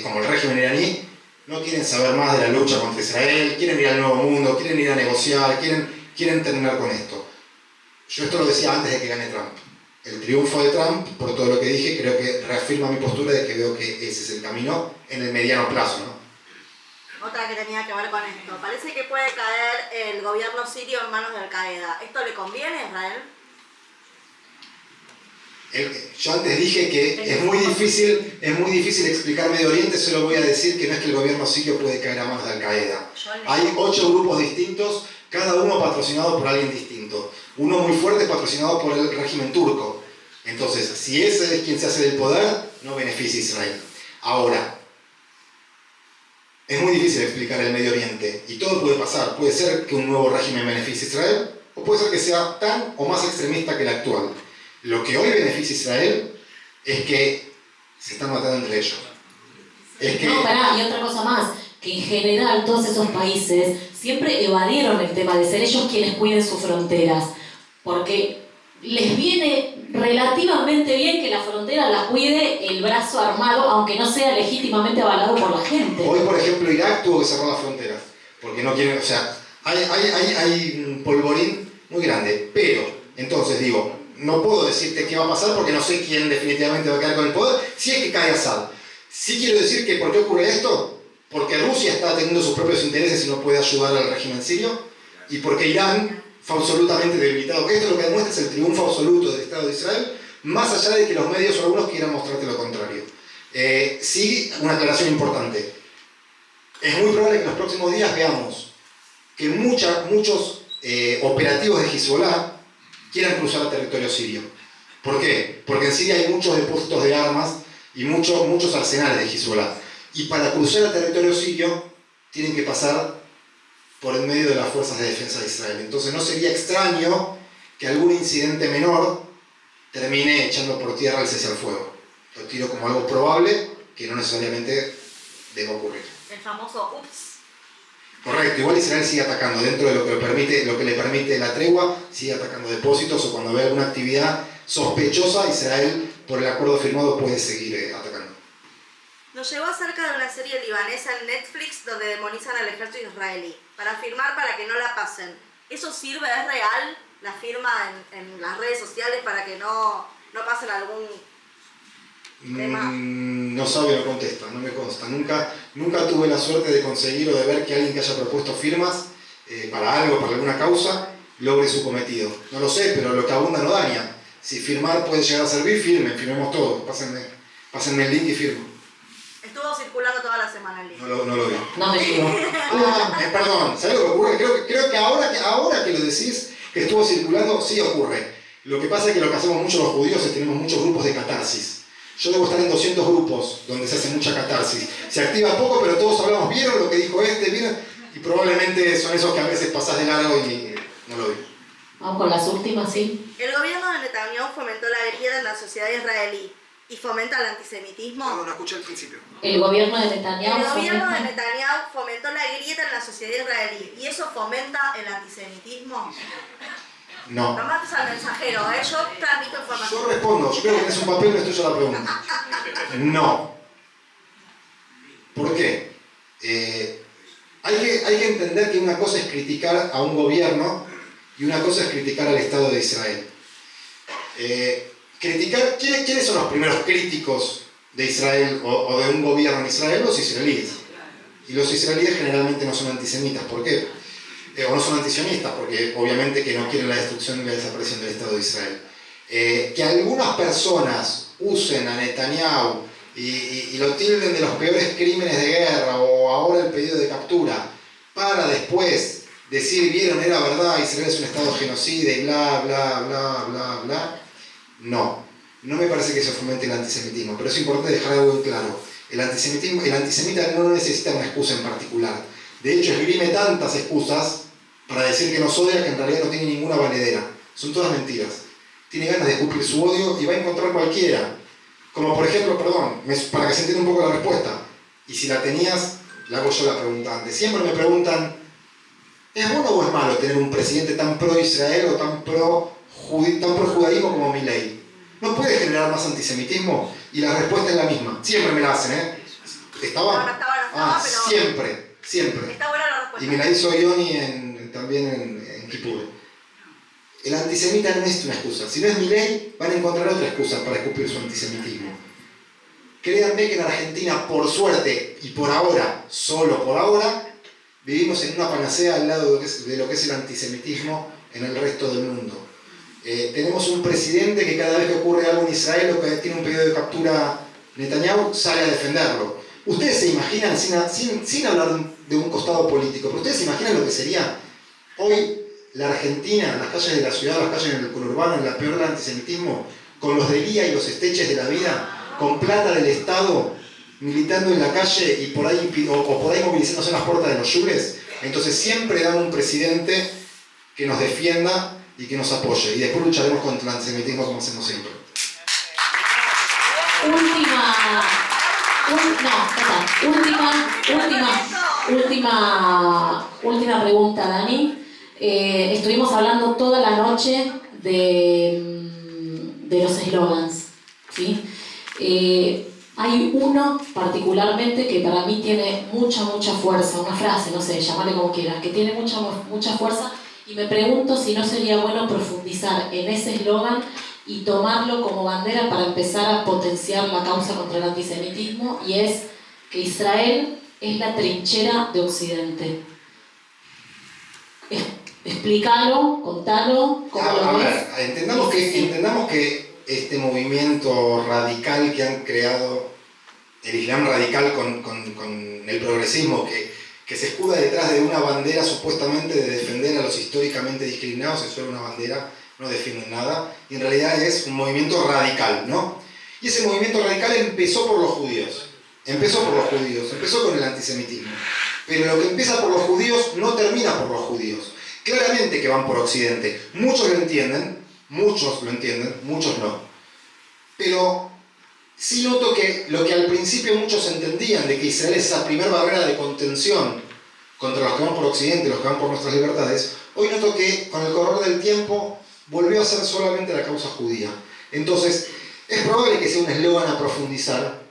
como el régimen iraní, no quieren saber más de la lucha contra Israel, quieren ir al nuevo mundo, quieren ir a negociar, quieren terminar con esto. Yo esto lo decía antes de que gane Trump. El triunfo de Trump, por todo lo que dije, creo que reafirma mi postura de que veo que ese es el camino en el mediano plazo, ¿no? Otra que tenía que ver con esto. Parece que puede caer el gobierno sirio en manos de Al-Qaeda. ¿Esto le conviene a Israel? Yo antes dije que es muy difícil explicar Medio Oriente, solo voy a decir que no es que el gobierno sirio puede caer a manos de Al-Qaeda. Hay 8 grupos distintos, cada uno patrocinado por alguien distinto. Uno muy fuerte patrocinado por el régimen turco. Entonces, si ese es quien se hace del poder, no beneficia a Israel. Ahora, Es muy difícil explicar el Medio Oriente y todo puede pasar. Puede ser que un nuevo régimen beneficie a Israel o puede ser que sea tan o más extremista que el actual. Lo que hoy beneficia a Israel es que se están matando entre ellos. Es que... No, pará, y otra cosa más, que en general todos esos países siempre evadieron el tema de ser ellos quienes cuiden sus fronteras, porque les viene relativamente bien que la frontera la cuide el brazo armado, aunque no sea legítimamente avalado por la gente. Hoy, por ejemplo, Irak tuvo que cerrar las fronteras, porque no quieren, o sea, hay un polvorín muy grande, pero, entonces digo, no puedo decirte qué va a pasar porque no sé quién definitivamente va a quedar con el poder, si es que cae Assad. Sí quiero decir que ¿por qué ocurre esto? Porque Rusia está teniendo sus propios intereses y no puede ayudar al régimen sirio, y porque Irán fue absolutamente debilitado. Esto lo que demuestra es el triunfo absoluto del Estado de Israel, más allá de que los medios o algunos quieran mostrarte lo contrario. Sí, una aclaración importante. Es muy probable que en los próximos días veamos que muchos operativos de Hezbollah quieran cruzar el territorio sirio. ¿Por qué? Porque en Siria hay muchos depósitos de armas y muchos arsenales de Hezbollah. Y para cruzar el territorio sirio tienen que pasar por el medio de las fuerzas de defensa de Israel. Entonces no sería extraño que algún incidente menor termine echando por tierra el cese al fuego. Lo tiro como algo probable que no necesariamente deba ocurrir. El famoso ups. Correcto, igual Israel sigue atacando dentro de lo que le permite la tregua, sigue atacando depósitos o cuando ve alguna actividad sospechosa, Israel por el acuerdo firmado puede seguir atacando. Nos llevó acerca de una serie libanesa en Netflix donde demonizan al ejército israelí para firmar para que no la pasen. ¿Eso sirve? ¿Es real la firma en las redes sociales para que no pasen algún tema? No sabe, no contesta, no me consta. Nunca tuve la suerte de conseguir o de ver que alguien que haya propuesto firmas para algo, para alguna causa, logre su cometido. No lo sé, pero lo que abunda no daña. Si firmar puede llegar a servir, firmemos todos. Pásenme el link y firmo. Estuvo circulando toda la semana el link. No lo vi. No me digo. Perdón, ¿sabes lo que ocurre? Creo que ahora que lo decís, que estuvo circulando, sí ocurre. Lo que pasa es que lo que hacemos mucho los judíos es tenemos muchos grupos de catarsis. Yo debo estar en 200 grupos donde se hace mucha catarsis. Se activa poco, pero todos hablamos, ¿vieron lo que dijo este? ¿Vieron? Y probablemente son esos que a veces pasás de largo y no lo vi. Vamos con las últimas, ¿sí? El gobierno de Netanyahu fomentó la grieta en la sociedad israelí y fomenta el antisemitismo. No escuché al principio. El gobierno de Netanyahu. El gobierno de Netanyahu fomentó la grieta en la sociedad israelí y eso fomenta el antisemitismo. No. No mates al mensajero, yo transmito información. Yo respondo, yo creo que tenés un papel, no estoy yo la pregunta. No. ¿Por qué? Hay que entender que una cosa es criticar a un gobierno y una cosa es criticar al Estado de Israel. ¿Quiénes son los primeros críticos de Israel o de un gobierno en Israel? Los israelíes. Y los israelíes generalmente no son antisemitas. ¿Por qué? O no son antisionistas, porque obviamente que no quieren la destrucción y la desaparición del Estado de Israel. Que algunas personas usen a Netanyahu y lo tilden de los peores crímenes de guerra o ahora el pedido de captura para después decir, vieron, era verdad, Israel es un Estado genocida y bla, bla, bla, bla, bla. No me parece que eso fomente el antisemitismo, pero es importante dejar algo en claro. El antisemita no necesita una excusa en particular. De hecho, esgrime tantas excusas para decir que nos odia que en realidad no tiene ninguna valedera. Son todas mentiras. Tiene ganas de escupir su odio y va a encontrar cualquiera. Como por ejemplo, para que se entienda un poco la respuesta. Y si la tenías, la hago yo la pregunta antes. Siempre me preguntan, ¿es bueno o es malo tener un presidente tan pro-Israel o tan pro-judaísmo como Milei? ¿No puede generar más antisemitismo? Y la respuesta es la misma. Siempre me la hacen, ¿eh? ¿Estaba? Pero... Siempre. Está buena la respuesta. Y me la hizo Ioni también en Kipur. El antisemita no es una excusa. Si no es Milei, van a encontrar otra excusa para escupir su antisemitismo. Créanme que en Argentina, por suerte y por ahora, solo por ahora, vivimos en una panacea al lado de lo que es el antisemitismo en el resto del mundo. Tenemos un presidente que cada vez que ocurre algo en Israel o que tiene un pedido de captura Netanyahu, sale a defenderlo. Ustedes se imaginan, sin hablar de un costado político, pero ustedes se imaginan lo que sería hoy la Argentina, las calles de la ciudad, las calles en el conurbano, en la peor del antisemitismo, con los de Lía y los esteches de la vida, con plata del Estado, militando en la calle y por ahí, o por ahí movilizándose en las puertas de los yures, entonces siempre dan un presidente que nos defienda y que nos apoye. Y después lucharemos contra el antisemitismo como hacemos siempre. Última pregunta, Dani. Estuvimos hablando toda la noche de los eslogans, ¿sí? Hay uno particularmente que para mí tiene mucha fuerza, una frase, no sé, llamarle como quieras, que tiene mucha fuerza, y me pregunto si no sería bueno profundizar en ese eslogan y tomarlo como bandera para empezar a potenciar la causa contra el antisemitismo, y es que Israel es la trinchera de Occidente. Explícalo, contalo, ¿cómo lo ves? Entendamos que este movimiento radical que han creado, el Islam radical con el progresismo, que se escuda detrás de una bandera supuestamente de defender a los históricamente discriminados, es solo una bandera, no defienden nada, y en realidad es un movimiento radical, ¿no? Y ese movimiento radical empezó por los judíos, empezó con el antisemitismo. Pero lo que empieza por los judíos no termina por los judíos. Claramente que van por Occidente. Muchos lo entienden, muchos no. Pero sí noto que lo que al principio muchos entendían de que Israel es esa primera barrera de contención contra los que van por Occidente, los que van por nuestras libertades, hoy noto que con el correr del tiempo volvió a ser solamente la causa judía. Entonces, es probable que sea un eslogan a profundizar,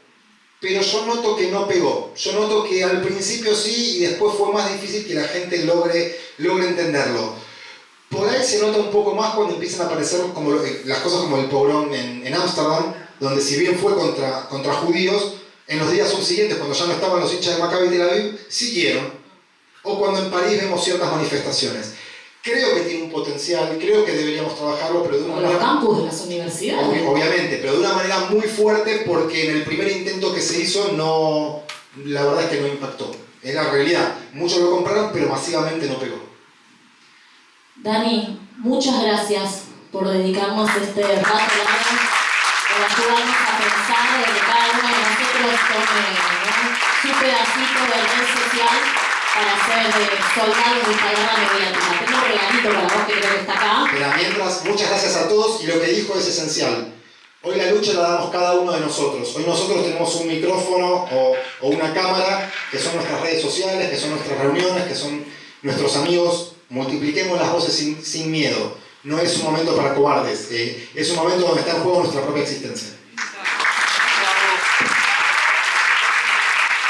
pero yo noto que no pegó. Yo noto que al principio sí y después fue más difícil que la gente logre entenderlo. Por ahí se nota un poco más cuando empiezan a aparecer como las cosas como el pogrom en Ámsterdam, donde si bien fue contra judíos, en los días subsiguientes, cuando ya no estaban los hinchas de Maccabi Tel Aviv, siguieron. O cuando en París vemos ciertas manifestaciones. Creo que tiene un potencial, creo que deberíamos trabajarlo, pero de una manera... los campus de las universidades. Obviamente, pero de una manera muy fuerte, porque en el primer intento que se hizo, la verdad es que no impactó. Es la realidad. Muchos lo compraron, pero masivamente no pegó. Dani, muchas gracias por dedicarnos este rato largo, por ayudarnos a pensar de que cada uno de nosotros tome su pedacito de red social para ser soldados de esta guerra mediática. Tengo un regalito para vos que creo que está acá. Pero mientras, muchas gracias a todos, y lo que dijo es esencial. Hoy la lucha la damos cada uno de nosotros. Hoy nosotros tenemos un micrófono o una cámara, que son nuestras redes sociales, que son nuestras reuniones, que son nuestros amigos. Multipliquemos las voces sin miedo. No es un momento para cobardes, es un momento donde está en juego nuestra propia existencia.